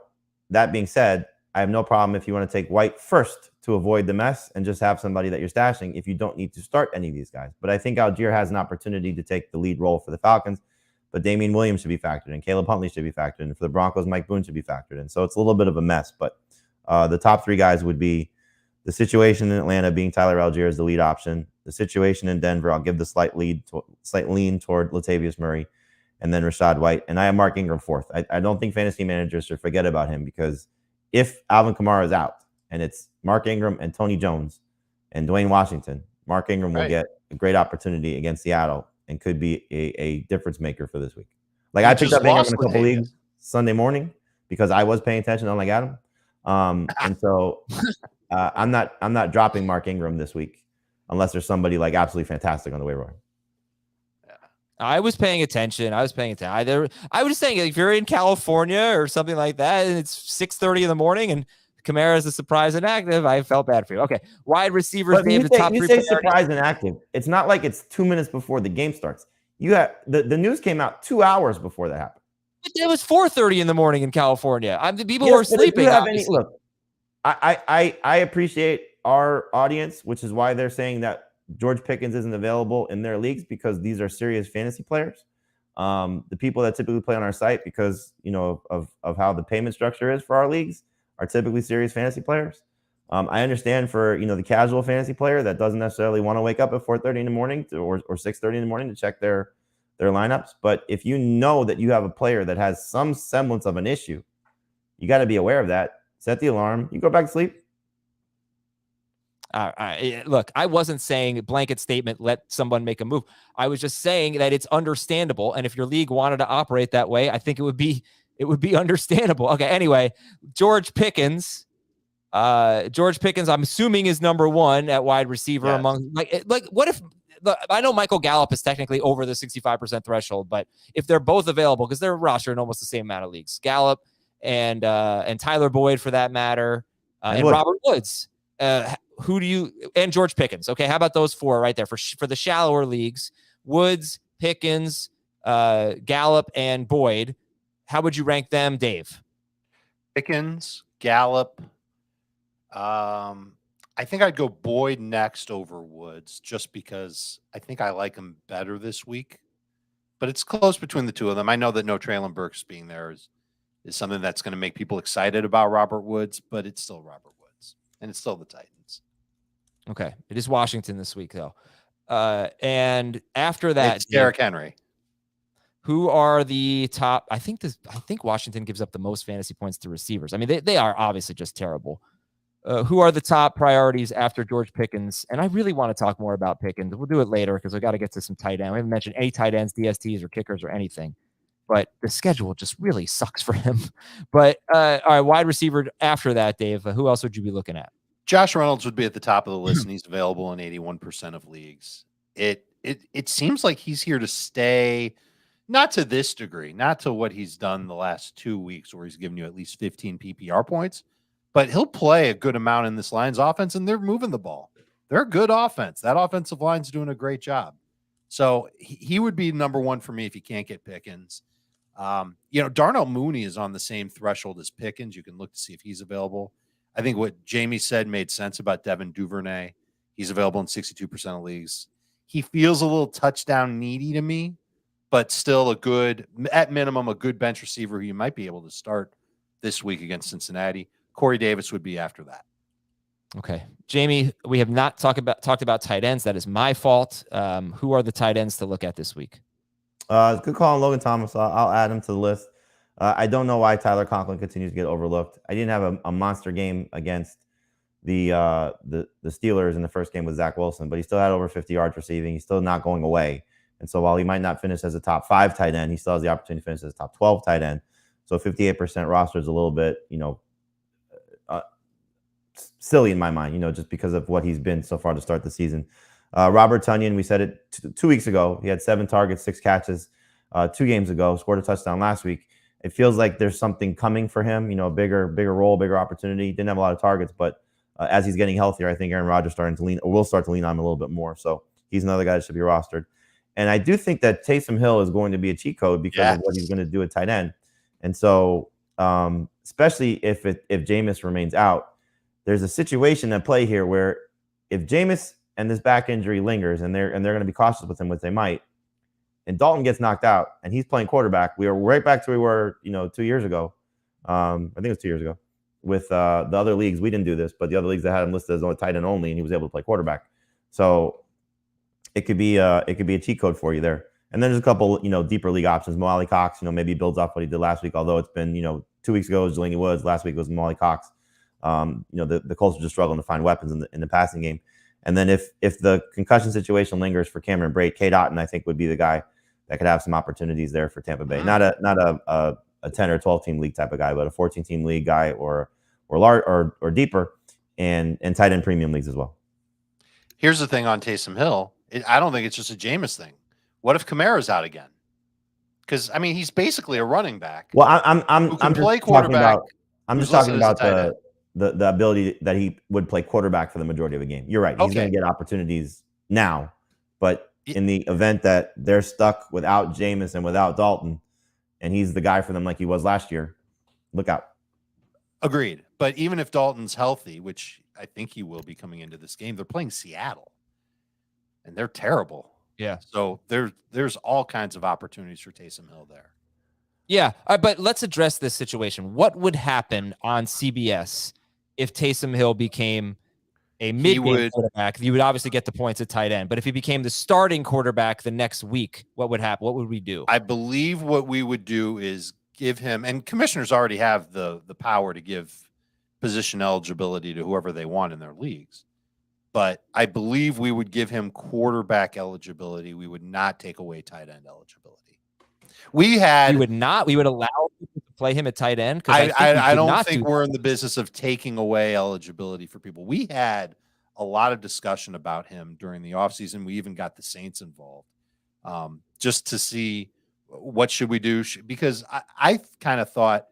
that being said, I have no problem if you want to take White first to avoid the mess and just have somebody that you're stashing if you don't need to start any of these guys. But I think Algier has an opportunity to take the lead role for the Falcons. But Damian Williams should be factored in. Caleb Huntley should be factored in. For the Broncos, Mike Boone should be factored in. So it's a little bit of a mess. But the top 3 guys would be the situation in Atlanta being Tyler Algier as the lead option. The situation in Denver, I'll give the slight lean toward Latavius Murray. And then Rachaad White. And I have Mark Ingram 4th. I don't think fantasy managers should forget about him because if Alvin Kamara is out and it's Mark Ingram and Tony Jones and Dwayne Washington, Mark Ingram will get a great opportunity against Seattle and could be a difference maker for this week. Like I picked up Ingram in a couple leagues Sunday morning because I was paying attention, unlike Adam. And so I'm not dropping Mark Ingram this week unless there's somebody like absolutely fantastic on the waiver wire. I was paying attention. I was just saying, if you're in California or something like that, and it's 6:30 in the morning, and Kamara is a surprise inactive, I felt bad for you. Okay, wide receivers. But you say surprise inactive. It's not like it's 2 minutes before the game starts. You have the news came out 2 hours before that happened. It was 4:30 in the morning in California. The people were sleeping. Look, I appreciate our audience, which is why they're saying that George Pickens isn't available in their leagues because these are serious fantasy players. The people that typically play on our site because, of how the payment structure is for our leagues are typically serious fantasy players. I understand for, the casual fantasy player that doesn't necessarily want to wake up at 4:30 in the morning or 6:30 in the morning to check their lineups. But if you know that you have a player that has some semblance of an issue, you got to be aware of that. Set the alarm. You go back to sleep. Look, I wasn't saying blanket statement, let someone make a move. I was just saying that it's understandable. And if your league wanted to operate that way, I think it would be understandable. Okay. Anyway, George Pickens, I'm assuming is number 1 at wide receiver among like what if I know Michael Gallup is technically over the 65% threshold, but if they're both available, because they're rostered in almost the same amount of leagues, Gallup and Tyler Boyd for that matter, and Robert Woods, and George Pickens. Okay. How about those 4 right there for the shallower leagues, Woods, Pickens, Gallup, and Boyd. How would you rank them, Dave? Pickens, Gallup. I think I'd go Boyd next over Woods just because I think I like him better this week, but it's close between the two of them. I know that no Treylon Burks being there is something that's going to make people excited about Robert Woods, but it's still Robert Woods and it's still the Titans. Okay. It is Washington this week though. And after that, it's Derrick Henry. Who are the top? I think Washington gives up the most fantasy points to receivers. I mean, they are obviously just terrible. Who are the top priorities after George Pickens? And I really want to talk more about Pickens. We'll do it later because I got to get to some tight end. We haven't mentioned any tight ends, DSTs, or kickers or anything. but the schedule just really sucks for him. But all right, wide receiver after that, Dave, who else would you be looking at? Josh Reynolds would be at the top of the list, and he's available in 81% of leagues. It seems like he's here to stay, not to this degree, not to what he's done the last 2 weeks where he's given you at least 15 PPR points, but he'll play a good amount in this Lions offense, and they're moving the ball. They're a good offense. That offensive line's doing a great job. So he would be number one for me if you can't get Pickens. Darnell Mooney is on the same threshold as Pickens. You can look to see if he's available. I think what Jamie said made sense about Devin Duvernay. He's available in 62% of leagues. He feels a little touchdown needy to me, but still at minimum, a good bench receiver who you might be able to start this week against Cincinnati. Corey Davis would be after that. Okay. Jamie, we have not talked about tight ends. That is my fault. Who are the tight ends to look at this week? Good call on Logan Thomas. I'll add him to the list. I don't know why Tyler Conklin continues to get overlooked. I didn't have a monster game against the Steelers in the first game with Zach Wilson, but he still had over 50 yards receiving. He's still not going away. And so while he might not finish as a top 5 tight end, he still has the opportunity to finish as a top 12 tight end. So 58% roster is a little bit, silly in my mind, just because of what he's been so far to start the season. Robert Tonyan, we said it 2 weeks ago. He had 7 targets, 6 catches 2 games ago, scored a touchdown last week. It feels like there's something coming for him, a bigger role, bigger opportunity. Didn't have a lot of targets, but as he's getting healthier, I think Aaron Rodgers will start to lean on him a little bit more. So he's another guy that should be rostered. And I do think that Taysom Hill is going to be a cheat code because of what he's going to do at tight end. And so, especially if Jameis remains out, there's a situation at play here where if Jameis and this back injury lingers and they're going to be cautious with him, which they might, and Dalton gets knocked out and he's playing quarterback, we are right back to where we were, 2 years ago. I think it was 2 years ago with the other leagues. We didn't do this, but the other leagues that had him listed as a tight end only, and he was able to play quarterback. So it could be a cheat code for you there. And then there's a couple, deeper league options. Mo Alley Cox, maybe builds off what he did last week, although it's been, 2 weeks ago it was Jelani Woods. Last week it was Mo Alley Cox. The Colts are just struggling to find weapons in the passing game. And then if the concussion situation lingers for Cameron Brate, Cade Otton, I think, would be the guy that could have some opportunities there for Tampa Bay. Not a 10 or 12 team league type of guy, but a 14 team league guy or large or deeper, and tight end premium leagues as well. Here's the thing on Taysom Hill. I don't think it's just a Jameis thing. What if Kamara's out again? Because he's basically a running back. Well, I'm just play quarterback. I'm just talking about the ability that he would play quarterback for the majority of the game. You're right. He's going to get opportunities now, but in the event that they're stuck without Jameis and without Dalton, and he's the guy for them like he was last year, look out. Agreed. But even if Dalton's healthy, which I think he will be coming into this game, they're playing Seattle, and they're terrible. Yeah. So there's all kinds of opportunities for Taysom Hill there. Yeah, but let's address this situation. What would happen on CBS if Taysom Hill became a mid-game quarterback? You would obviously get the points at tight end, but if he became the starting quarterback the next week, what would happen? What would we do? I believe what we would do is give him, and commissioners already have the power to give position eligibility to whoever they want in their leagues. But I believe we would give him quarterback eligibility. We would not take away tight end eligibility. We would allow people to play him at tight end. I don't think we're in the business of taking away eligibility for people. We had a lot of discussion about him during the offseason. We even got the Saints involved just to see what should we do. Because I kind of thought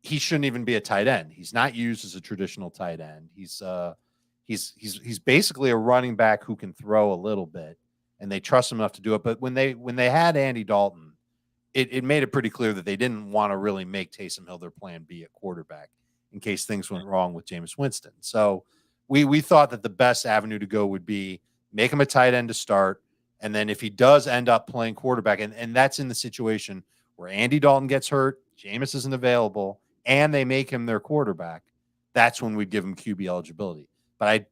he shouldn't even be a tight end. He's not used as a traditional tight end. He's basically a running back who can throw a little bit, and they trust him enough to do it. But when they had Andy Dalton, it made it pretty clear that they didn't want to really make Taysom Hill their plan B at quarterback in case things went wrong with Jameis Winston. So we thought that the best avenue to go would be make him a tight end to start, and then if he does end up playing quarterback, and that's in the situation where Andy Dalton gets hurt, Jameis isn't available, and they make him their quarterback, that's when we'd give him QB eligibility. But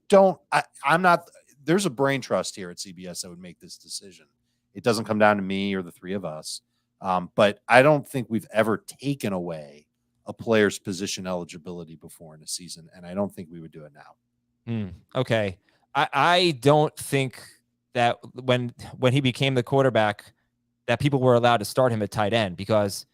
I'm not – there's a brain trust here at CBS that would make this decision. It doesn't come down to me or the three of us. But I don't think we've ever taken away a player's position eligibility before in a season, and I don't think we would do it now. Okay. I don't think that when he became the quarterback, that people were allowed to start him at tight end because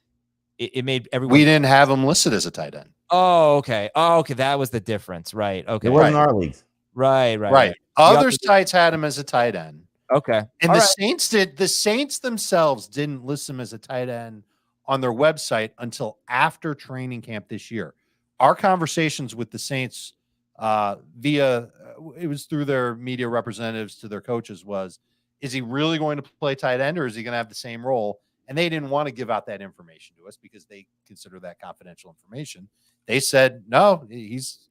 it made everyone. We didn't have him listed as a tight end. Oh, okay. That was the difference. Right. Okay. It wasn't our leagues. Right. Other sites had him as a tight end. Okay. And Saints did. The Saints themselves didn't list him as a tight end on their website until after training camp this year. Our conversations with the Saints it was through their media representatives to their coaches was, is he really going to play tight end or is he going to have the same role? And they didn't want to give out that information to us because they consider that confidential information. They said, no, he's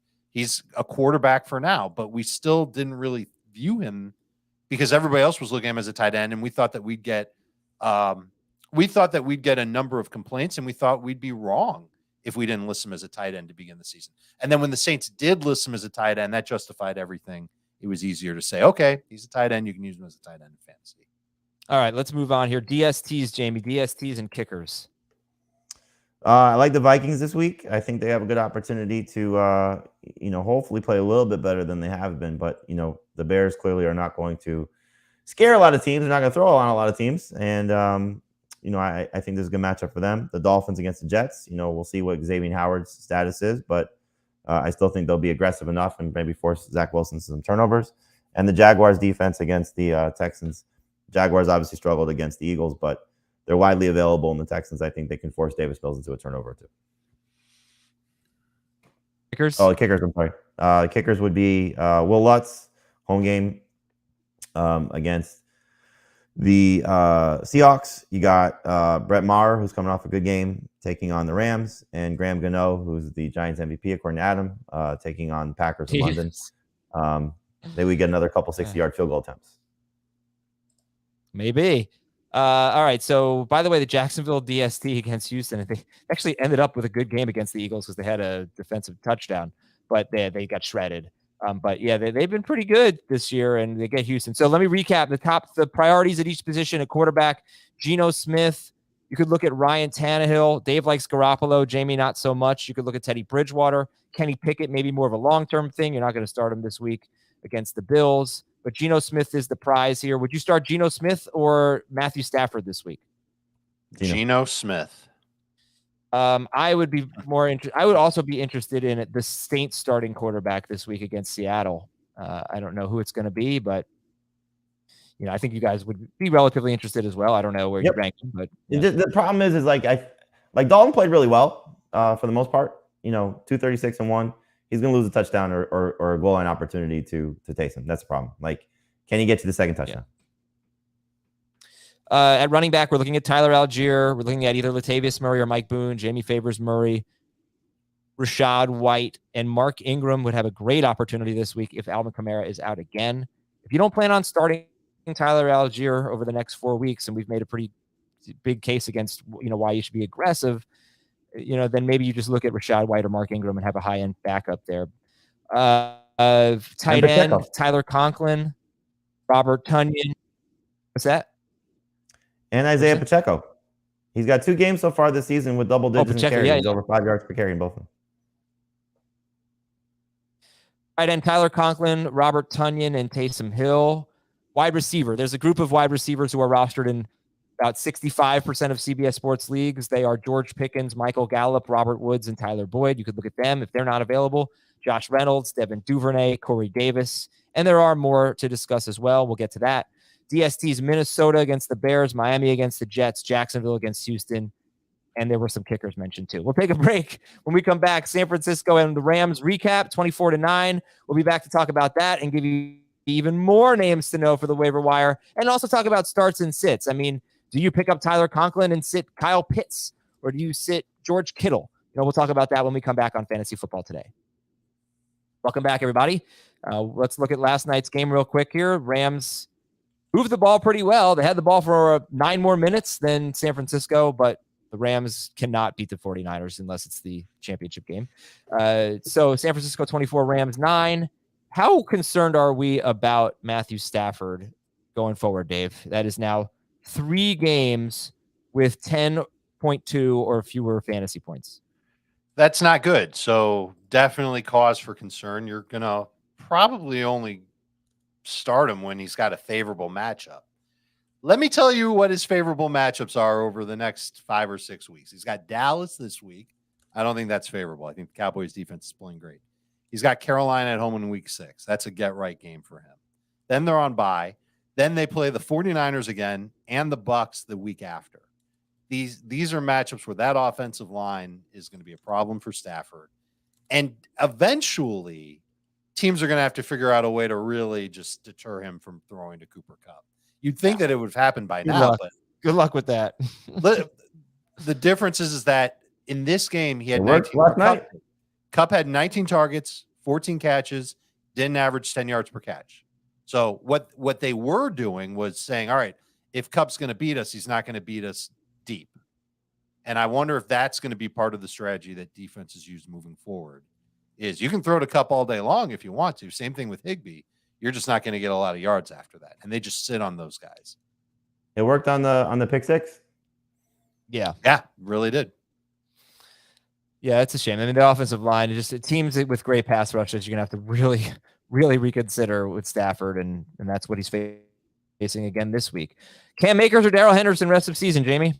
a quarterback for now, but we still didn't really view him because everybody else was looking at him as a tight end. And we thought that we'd get a number of complaints, and we thought we'd be wrong if we didn't list him as a tight end to begin the season. And then when the Saints did list him as a tight end, that justified everything. It was easier to say, okay, he's a tight end. You can use him as a tight end in fantasy. All right, let's move on here. DSTs, Jamie. DSTs and kickers. I like the Vikings this week. I think they have a good opportunity to, hopefully play a little bit better than they have been. But, the Bears clearly are not going to scare a lot of teams. They're not going to throw on a lot of teams. And, I think this is a good matchup for them. The Dolphins against the Jets, we'll see what Xavier Howard's status is. But I still think they'll be aggressive enough and maybe force Zach Wilson to some turnovers. And the Jaguars defense against the Texans. Jaguars obviously struggled against the Eagles, but they're widely available in the Texans. I think they can force Davis Mills into a turnover too. Kickers? Oh, kickers, I'm sorry. Kickers would be Will Lutz, home game against the Seahawks. You got Brett Maher, who's coming off a good game, taking on the Rams, and Graham Gano, who's the Giants MVP, according to Adam, taking on Packers in London. They would get another couple 60-yard field goal attempts. Maybe. All right. So, by the way, the Jacksonville DST against Houston, they actually ended up with a good game against the Eagles because they had a defensive touchdown, but they got shredded. But yeah, they've been pretty good this year, and they get Houston. So let me recap the priorities at each position. At quarterback, Geno Smith. You could look at Ryan Tannehill. Dave likes Garoppolo. Jamie, not so much. You could look at Teddy Bridgewater. Kenny Pickett, maybe more of a long-term thing. You're not going to start him this week against the Bills. But Geno Smith is the prize here. Would you start Geno Smith or Matthew Stafford this week? Geno Smith. I would be more I would also be interested in the Saints starting quarterback this week against Seattle. I don't know who it's going to be, but I think you guys would be relatively interested as well. I don't know where you rank him, but the problem is like Dalton played really well for the most part. 236-1. He's going to lose a touchdown or a goal line opportunity to Taysom. That's the problem. Like, can he get to the second touchdown? At running back, we're looking at Tyler Algier. We're looking at either Latavius Murray or Mike Boone. Jamie favors Murray. Rashad White and Mark Ingram would have a great opportunity this week if Alvin Kamara is out again. If you don't plan on starting Tyler Algier over the next 4 weeks, and we've made a pretty big case against why you should be aggressive, then maybe you just look at Rashad White or Mark Ingram and have a high-end backup there. Tight end, Tyler Conklin, Robert Tonyan. What's that? And Isaiah Pacheco. He's got 2 games so far this season with double digits in carries. Yeah, He's over 5 yards per carry in both of them. Tight end, Tyler Conklin, Robert Tonyan, and Taysom Hill. Wide receiver. There's a group of wide receivers who are rostered in about 65% of CBS Sports leagues. They are George Pickens, Michael Gallup, Robert Woods, and Tyler Boyd. You could look at them if they're not available. Josh Reynolds, Devin Duvernay, Corey Davis. And there are more to discuss as well. We'll get to that. DST's Minnesota against the Bears, Miami against the Jets, Jacksonville against Houston. And there were some kickers mentioned too. We'll take a break. When we come back, San Francisco and the Rams recap 24-9. We'll be back to talk about that and give you even more names to know for the waiver wire and also talk about starts and sits. I mean, do you pick up Tyler Conklin and sit Kyle Pitts, or do you sit George Kittle? We'll talk about that when we come back on Fantasy Football Today. Welcome back, everybody. Let's look at last night's game real quick here. Rams moved the ball pretty well. They had the ball for 9 more minutes than San Francisco, but the Rams cannot beat the 49ers unless it's the championship game. So San Francisco 24, Rams 9. How concerned are we about Matthew Stafford going forward, Dave? That is now 3 games with 10.2 or fewer fantasy points. That's not good. So definitely cause for concern. You're going to probably only start him when he's got a favorable matchup. Let me tell you what his favorable matchups are over the next 5 or 6 weeks. He's got Dallas this week. I don't think that's favorable. I think the Cowboys defense is playing great. He's got Carolina at home in week 6. That's a get-right game for him. Then they're on bye. Then they play the 49ers again and the Bucs the week after. These are matchups where that offensive line is going to be a problem for Stafford. And eventually, teams are going to have to figure out a way to really just deter him from throwing to Cooper Kupp. You'd think that it would have happened by now, but good luck with that. The difference is that in this game, he had 19. Last night. Kupp had 19 targets, 14 catches, didn't average 10 yards per catch. So what they were doing was saying, all right, if Kupp's going to beat us, he's not going to beat us deep. And I wonder if that's going to be part of the strategy that defenses use moving forward. Is you can throw to Kupp all day long if you want to. Same thing with Higbee. You're just not going to get a lot of yards after that. And they just sit on those guys. It worked on the pick six? Yeah, really did. Yeah, it's a shame. I mean, the offensive line, it teams with great pass rushes, you're going to have to really, really reconsider with Stafford, and that's what he's facing again this week. Cam Akers or Darrell Henderson rest of season, Jamie?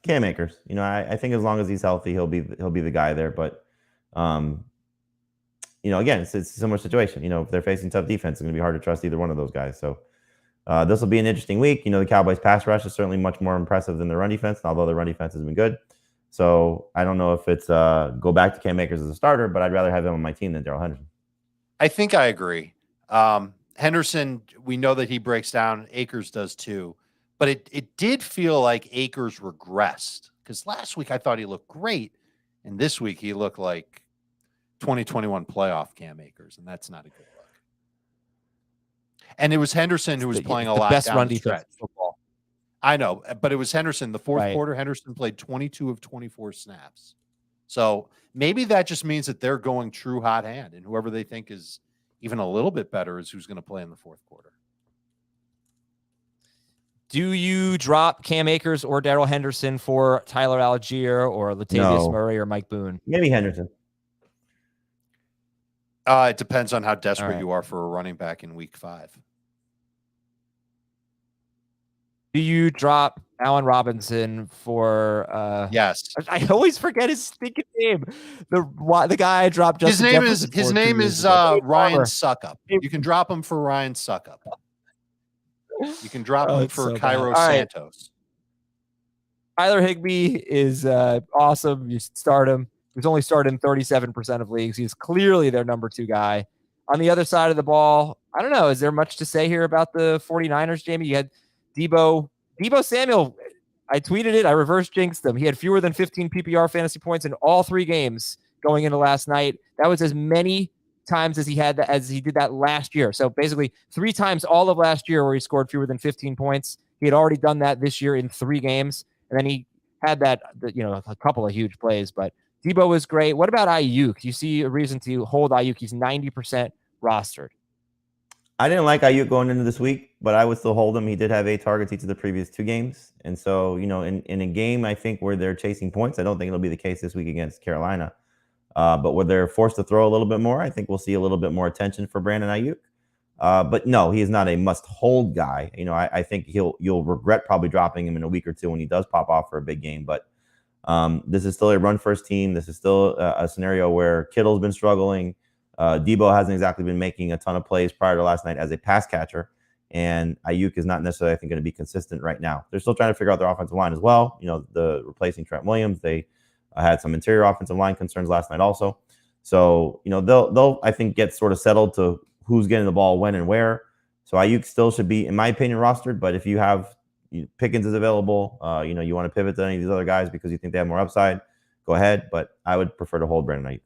Cam Akers. I think as long as he's healthy, he'll be the guy there. But again, it's a similar situation. If they're facing tough defense, it's going to be hard to trust either one of those guys. So this will be an interesting week. The Cowboys' pass rush is certainly much more impressive than the run defense, although the run defense has been good. So I don't know if it's go back to Cam Akers as a starter, but I'd rather have him on my team than Darrell Henderson. I think I agree. Henderson, we know that he breaks down. Akers does too. But it did feel like Akers regressed, because last week I thought he looked great, and this week he looked like 2021 playoff Cam Akers, and that's not a good look. And it was Henderson who was playing a lot. Best run defense football. I know, but it was Henderson. The fourth Right. quarter, Henderson played 22 of 24 snaps. So maybe that just means that they're going true hot hand, and whoever they think is even a little bit better is who's going to play in the fourth quarter. Do you drop Cam Akers or Darrell Henderson for Tyler Algier or Latavius Murray or Mike Boone? Maybe Henderson. It depends on how desperate right. you are for a running back in week 5. Do you drop Allen Robinson for yes? I always forget his stinking name. The guy I dropped. His name is Ryan Suckup. You can drop him for Ryan Suckup. You can drop him for Cairo Santos. Tyler Higbee is awesome. You start him. He's only started in 37% of leagues. He's clearly their number 2 guy. On the other side of the ball, I don't know. Is there much to say here about the 49ers, Jamie? You had Debo Samuel. I tweeted it. I reverse jinxed him. He had fewer than 15 PPR fantasy points in all 3 games going into last night. That was as many times as he did that last year. So basically 3 times all of last year where he scored fewer than 15 points. He had already done that this year in 3 games. And then he had a couple of huge plays, but Debo was great. What about Ayuk? You see a reason to hold Ayuk? He's 90% rostered. I didn't like Ayuk going into this week, but I would still hold him. He did have 8 targets each of the previous 2 games. And so, in a game, I think where they're chasing points, I don't think it'll be the case this week against Carolina. But where they're forced to throw a little bit more, I think we'll see a little bit more attention for Brandon Ayuk. But no, he is not a must-hold guy. I think you'll regret probably dropping him in a week or 2 when he does pop off for a big game. But this is still a run-first team. This is still a scenario where Kittle's been struggling. Debo hasn't exactly been making a ton of plays prior to last night as a pass catcher. And Ayuk is not necessarily, I think, going to be consistent right now. They're still trying to figure out their offensive line as well. The replacing Trent Williams. They had some interior offensive line concerns last night also. So, they'll I think, get sort of settled to who's getting the ball when and where. So Ayuk still should be, in my opinion, rostered. But if you have Pickens is available, you want to pivot to any of these other guys because you think they have more upside, go ahead. But I would prefer to hold Brandon Ayuk.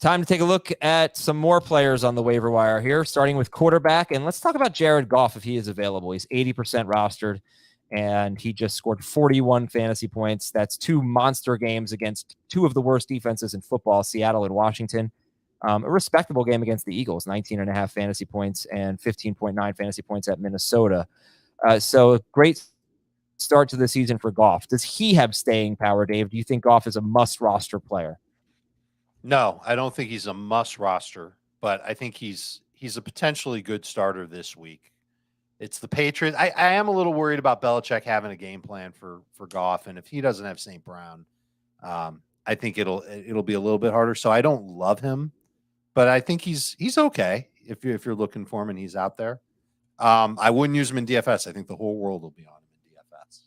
Time to take a look at some more players on the waiver wire here, starting with quarterback. And let's talk about Jared Goff if he is available. He's 80% rostered, and he just scored 41 fantasy points. That's 2 monster games against 2 of the worst defenses in football, Seattle and Washington. A respectable game against the Eagles, 19.5 fantasy points and 15.9 fantasy points at Minnesota. So great start to the season for Goff. Does he have staying power, Dave? Do you think Goff is a must roster player? No, I don't think he's a must roster, but I think he's a potentially good starter this week. It's the Patriots. I am a little worried about Belichick having a game plan for Goff, and if he doesn't have St. Brown, I think it'll be a little bit harder. So I don't love him, but I think he's okay if you're looking for him and he's out there. I wouldn't use him in DFS. I think the whole world will be on him in DFS.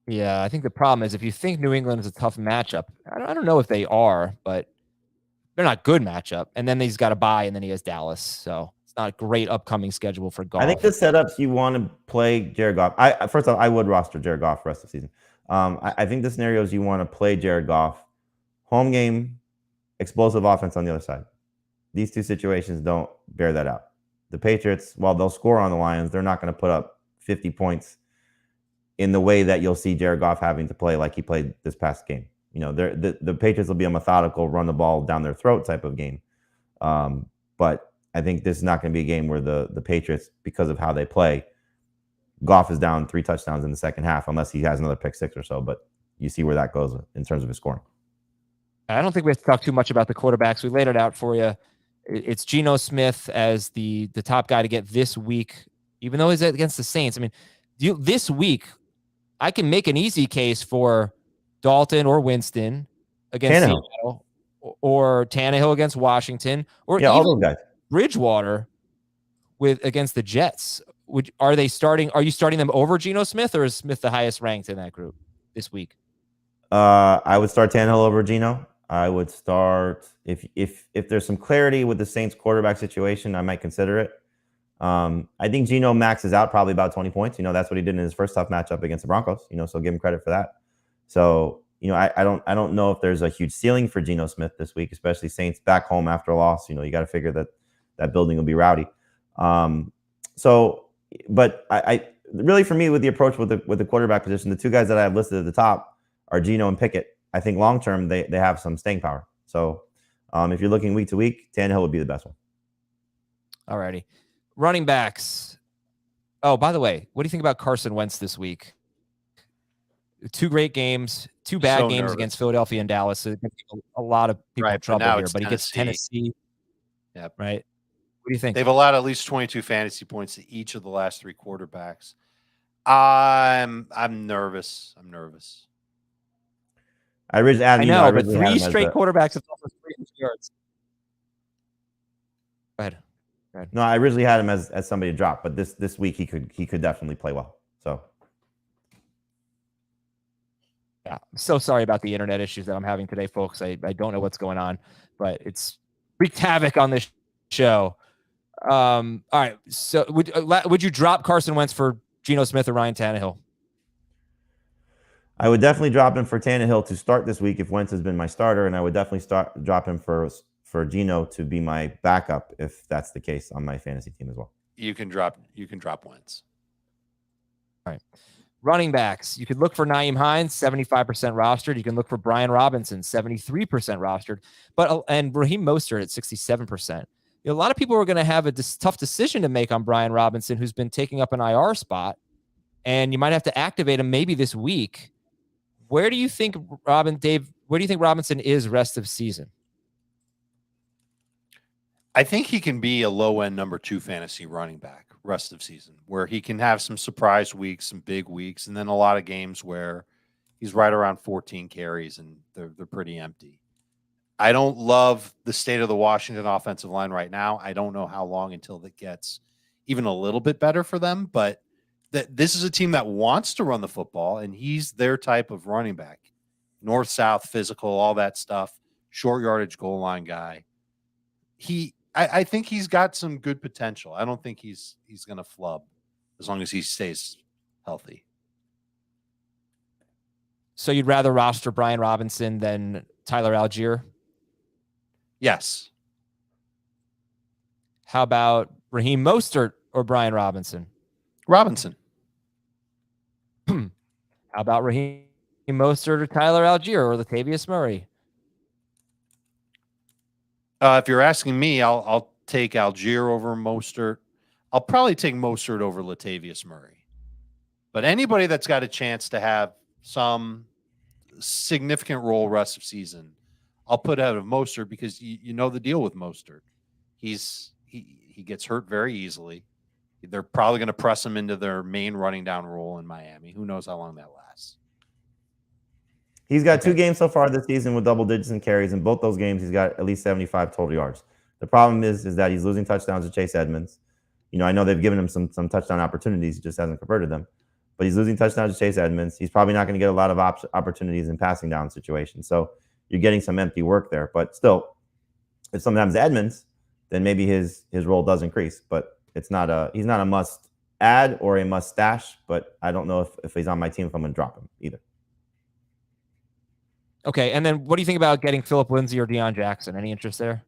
Yeah, I think the problem is if you think New England is a tough matchup, I don't know if they are, but they're not good matchup. And then he's got a bye, and then he has Dallas. So it's not a great upcoming schedule for Goff. I think the setups you want to play Jared Goff. First off, I would roster Jared Goff the rest of the season. I think the scenarios you want to play Jared Goff, home game, explosive offense on the other side. These two situations don't bear that out. The Patriots, while they'll score on the Lions, they're not going to put up 50 points in the way that you'll see Jared Goff having to play like he played this past game. The Patriots will be a methodical, run the ball down their throat type of game. But I think this is not going to be a game where the Patriots, because of how they play, Goff is down 3 touchdowns in the second half, unless he has another pick 6 or so. But you see where that goes in terms of his scoring. I don't think we have to talk too much about the quarterbacks. We laid it out for you. It's Geno Smith as the top guy to get this week, even though he's against the Saints. I mean, this week, I can make an easy case for Dalton or Winston against Seattle, or Tannehill against Washington, or even all those guys. Bridgewater against the Jets. Are you starting them over Geno Smith, or is Smith the highest ranked in that group this week? I would start Tannehill over Geno. I would start if there's some clarity with the Saints quarterback situation, I might consider it. I think Geno maxes out probably about 20 points. That's what he did in his first tough matchup against the Broncos. So give him credit for that. So I don't know if there's a huge ceiling for Geno Smith this week, especially Saints back home after a loss. You got to figure that building will be rowdy. But I really, for me, with the approach with the quarterback position, the two guys that I have listed at the top are Geno and Pickett. I think long term they have some staying power. So if you're looking week to week, Tannehill would be the best one. Alrighty. Running backs. Oh, by the way, what do you think about Carson Wentz this week? 2 great games, 2 bad games against Philadelphia and Dallas. So a lot of people trouble here, but he gets Tennessee. Yep. Right. What do you think? They've allowed at least 22 fantasy points to each of the last 3 quarterbacks. I'm nervous. I know, but 3 straight quarterbacks have almost 300 yards. Go ahead. No, I originally had him as somebody to drop, but this week he could definitely play well. So yeah, I'm so sorry about the internet issues that I'm having today, folks. I don't know what's going on, but it's wreaked havoc on this show. All right. So would you drop Carson Wentz for Geno Smith or Ryan Tannehill? I would definitely drop him for Tannehill to start this week if Wentz has been my starter, and I would definitely drop him for Geno to be my backup if that's the case on my fantasy team as well. You can drop Wentz. All right. Running backs. You could look for Nyheim Hines, 75% rostered. You can look for Brian Robinson, 73% rostered, and Raheem Mostert at 67%. A lot of people are going to have a tough decision to make on Brian Robinson, who's been taking up an IR spot, and you might have to activate him maybe this week. Where do you think Robinson is rest of season? I think he can be a low-end number 2 fantasy running back rest of season, where he can have some surprise weeks, some big weeks, and then a lot of games where he's right around 14 carries and they're pretty empty. I don't love the state of the Washington offensive line right now. I don't know how long until it gets even a little bit better for them, but this is a team that wants to run the football, and he's their type of running back. North-south, physical, all that stuff, short yardage goal line guy. I think he's got some good potential. I don't think he's going to flub as long as he stays healthy. So you'd rather roster Brian Robinson than Tyler Algier? Yes. How about Raheem Mostert or Brian Robinson? Robinson. How about Raheem Mostert or Tyler Algier or Latavius Murray? If you're asking me, I'll take Algier over Mostert. I'll probably take Mostert over Latavius Murray. But anybody that's got a chance to have some significant role rest of season, I'll put out of Mostert, because you know the deal with Mostert. He gets hurt very easily. They're probably going to press him into their main running down role in Miami. Who knows how long that lasts? He's got 2 games so far this season with double digits in carries. In both those games, he's got at least 75 total yards. The problem is that he's losing touchdowns to Chase Edmonds. I know they've given him some touchdown opportunities. He just hasn't converted them. But he's losing touchdowns to Chase Edmonds. He's probably not going to get a lot of opportunities in passing down situations. So you're getting some empty work there. But still, if sometimes Edmonds, then maybe his role does increase. But he's not a must add or a must stash. But I don't know if he's on my team if I'm going to drop him either. Okay, and then what do you think about getting Phillip Lindsay or Deion Jackson? Any interest there?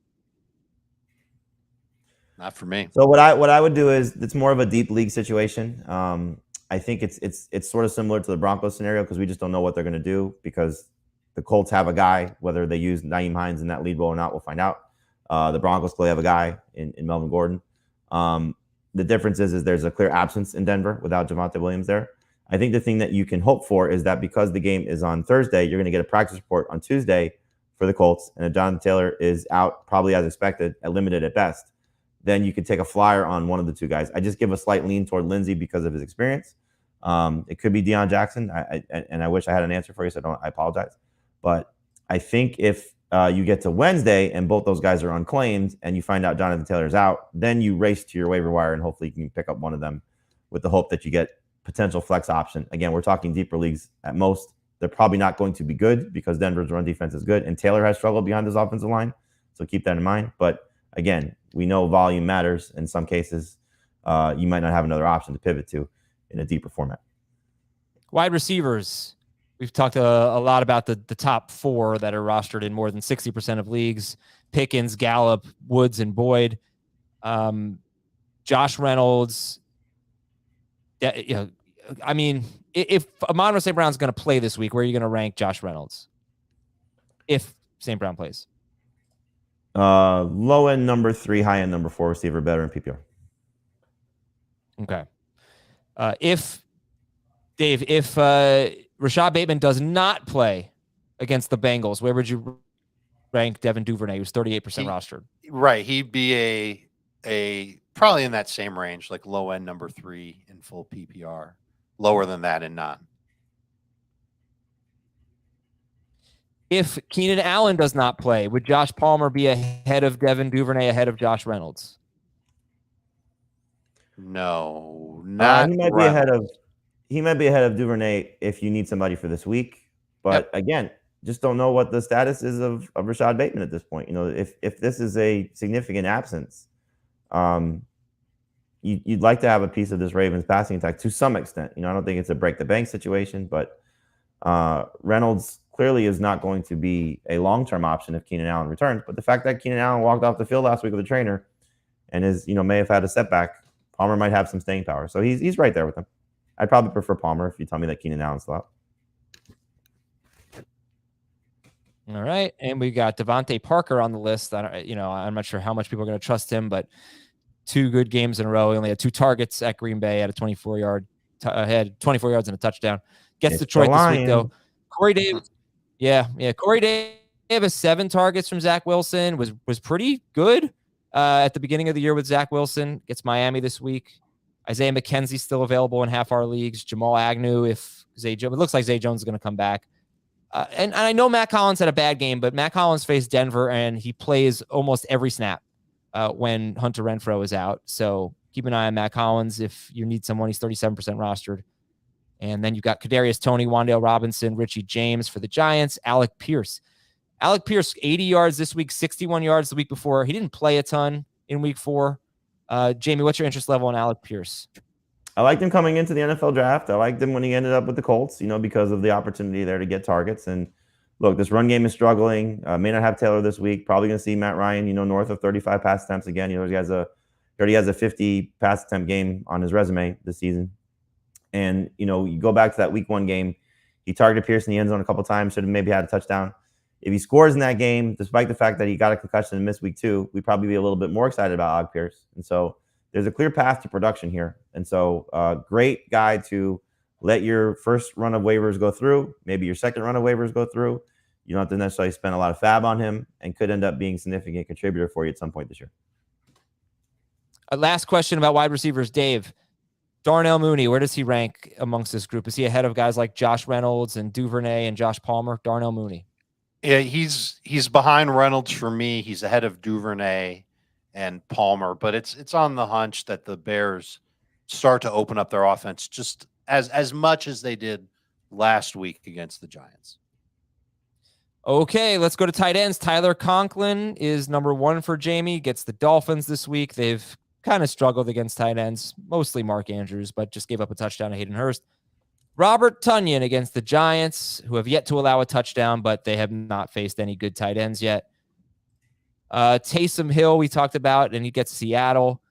Not for me. So what I would do is it's more of a deep league situation. I think it's sort of similar to the Broncos scenario because we just don't know what they're going to do because the Colts have a guy. Whether they use Nyheim Hines in that lead role or not, we'll find out. The Broncos clearly have a guy in Melvin Gordon. The difference is there's a clear absence in Denver without Javonte Williams there. I think the thing that you can hope for is that because the game is on Thursday, you're going to get a practice report on Tuesday for the Colts, and if Jonathan Taylor is out, probably as expected, limited at best, then you could take a flyer on one of the 2 guys. I just give a slight lean toward Lindsay because of his experience. It could be Deion Jackson, and I wish I had an answer for you, so I apologize. But I think if you get to Wednesday and both those guys are unclaimed and you find out Jonathan Taylor's out, then you race to your waiver wire and hopefully you can pick up one of them with the hope that you get potential flex option. Again, we're talking deeper leagues at most. They're probably not going to be good because Denver's run defense is good, and Taylor has struggled behind his offensive line, so keep that in mind. But again, we know volume matters. In some cases, you might not have another option to pivot to in a deeper format. Wide receivers. We've talked a lot about the top 4 that are rostered in more than 60% of leagues. Pickens, Gallup, Woods, and Boyd. Josh Reynolds. I mean, if Amon-Ra St. Brown's going to play this week, where are you going to rank Josh Reynolds? If St. Brown plays. Low end number 3, high end number 4 receiver, better in PPR. Okay. If Rashad Bateman does not play against the Bengals, where would you rank Devin Duvernay, who's 38% rostered? Right. He'd be a probably in that same range, like low end number 3 in full PPR, lower than that in non. If Keenan Allen does not play, would Josh Palmer be ahead of Devin Duvernay, ahead of Josh Reynolds? No, not he might be ahead of Duvernay if you need somebody for this week. But again, just don't know what the status is of Rashad Bateman at this point. If this is a significant absence, you'd like to have a piece of this Ravens passing attack to some extent. I don't think it's a break the bank situation, but Reynolds clearly is not going to be a long-term option if Keenan Allen returns. But the fact that Keenan Allen walked off the field last week with a trainer and may have had a setback, Palmer might have some staying power. So he's right there with him. I'd probably prefer Palmer if you tell me that Keenan Allen's still out. All right, and we got Devontae Parker on the list. I'm not sure how much people are going to trust him, but 2 good games in a row. He only had 2 targets at Green Bay at a 24-yard. Had 24 yards and a touchdown. Gets Detroit this week though. Corey Davis. Yeah. Corey Davis, 7 targets from Zach Wilson, was pretty good at the beginning of the year with Zach Wilson. Gets Miami this week. Isaiah McKenzie still available in half our leagues. Jamal Agnew, it looks like Zay Jones is going to come back. And I know Matt Collins had a bad game, but Matt Collins faced Denver, and he plays almost every snap when Hunter Renfrow is out. So keep an eye on Matt Collins if you need someone. He's 37% rostered. And then you've got Kadarius Toney, Wan'Dale Robinson, Richie James for the Giants, Alec Pierce. 80 yards this week, 61 yards the week before. He didn't play a ton in week 4. Jamie, what's your interest level on Alec Pierce? I liked him coming into the NFL draft. I liked him when he ended up with the Colts, because of the opportunity there to get targets. And look, this run game is struggling. May not have Taylor this week. Probably going to see Matt Ryan, north of 35 pass attempts again. He already has a 50 pass attempt game on his resume this season. And, you go back to that week 1 game, he targeted Pierce in the end zone a couple times, should have maybe had a touchdown. If he scores in that game, despite the fact that he got a concussion and missed week 2, we'd probably be a little bit more excited about Alec Pierce. And so there's a clear path to production here. And so great guy to let your first run of waivers go through, maybe your second run of waivers go through. You don't have to necessarily spend a lot of FAAB on him, and could end up being a significant contributor for you at some point this year. Last question about wide receivers, Dave. Darnell Mooney, where does he rank amongst this group? Is he ahead of guys like Josh Reynolds and Duvernay and Josh Palmer? Darnell Mooney. Yeah, he's behind Reynolds for me. He's ahead of Duvernay and Palmer, but it's on the hunch that the Bears start to open up their offense just as much as they did last week against the Giants. Okay, let's go to tight ends. Tyler Conklin is number 1 for Jamie. Gets the Dolphins this week. They've kind of struggled against tight ends, mostly Mark Andrews, but just gave up a touchdown to Hayden Hurst. Robert Tonyan against the Giants, who have yet to allow a touchdown, but they have not faced any good tight ends yet. Taysom Hill, we talked about, and he gets Seattle.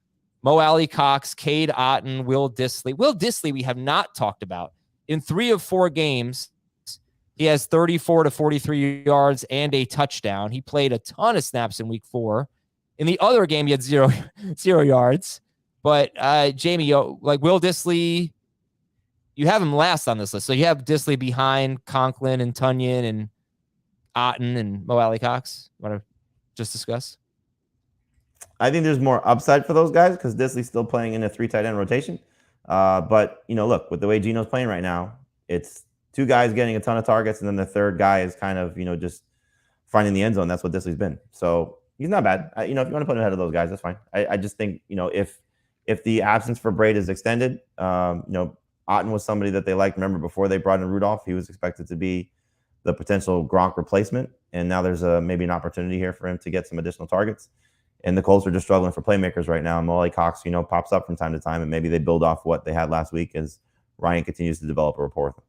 Mo Alley Cox, Cade Otton, Will Dissly. Will Dissly, we have not talked about. In 3 of 4 games, he has 34 to 43 yards and a touchdown. He played a ton of snaps in week 4. In the other game, he had zero yards. But Jamie, like Will Dissly, you have him last on this list. So you have Dissly behind Conklin and Tonyan and Otton and Mo Alley Cox. Want to just discuss? I think there's more upside for those guys because Dissly's still playing in a 3 tight end rotation. But, look, with the way Geno's playing right now, it's 2 guys getting a ton of targets, and then the third guy is kind of, just finding the end zone. That's what Dissly's been. So he's not bad. If you want to put him ahead of those guys, that's fine. I just think, if the absence for Braid is extended, Otton was somebody that they liked. Remember, before they brought in Rudolph, he was expected to be the potential Gronk replacement. And now there's maybe an opportunity here for him to get some additional targets. And the Colts are just struggling for playmakers right now. And Mo Alley Cox, pops up from time to time, and maybe they build off what they had last week as Ryan continues to develop a rapport with them.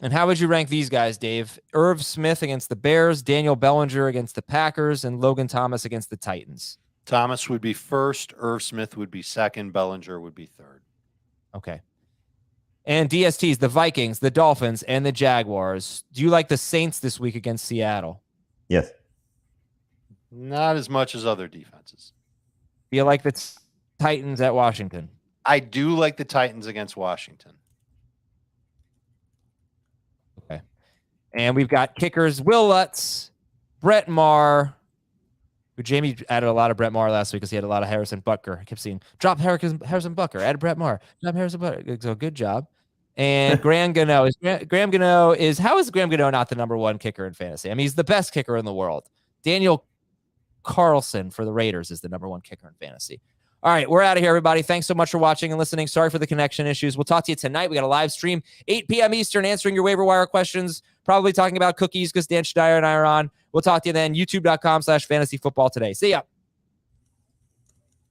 And how would you rank these guys, Dave? Irv Smith against the Bears, Daniel Bellinger against the Packers, and Logan Thomas against the Titans. Thomas would be first, Irv Smith would be second, Bellinger would be third. Okay. And DSTs, the Vikings, the Dolphins, and the Jaguars. Do you like the Saints this week against Seattle? Yes. Not as much as other defenses. Do you like the Titans at Washington? I do like the Titans against Washington. Okay. And we've got kickers, Will Lutz, Brett Maher, who Jamie added a lot of Brett Maher last week because he had a lot of Harrison Butker. I kept seeing drop Harrison Butker, add Brett Maher, drop Harrison Butker. So good job. And Graham Gano is how is Graham Gano not the number 1 kicker in fantasy? I mean, he's the best kicker in the world. Daniel Carlson for the Raiders is the number 1 kicker in fantasy. All right, we're out of here, everybody. Thanks so much for watching and listening. Sorry for the connection issues. We'll talk to you tonight. We got a live stream, 8 p.m. Eastern, answering your waiver wire questions, probably talking about cookies because Dan Schneider and I are on. We'll talk to you then, youtube.com/fantasyfootball today. See ya.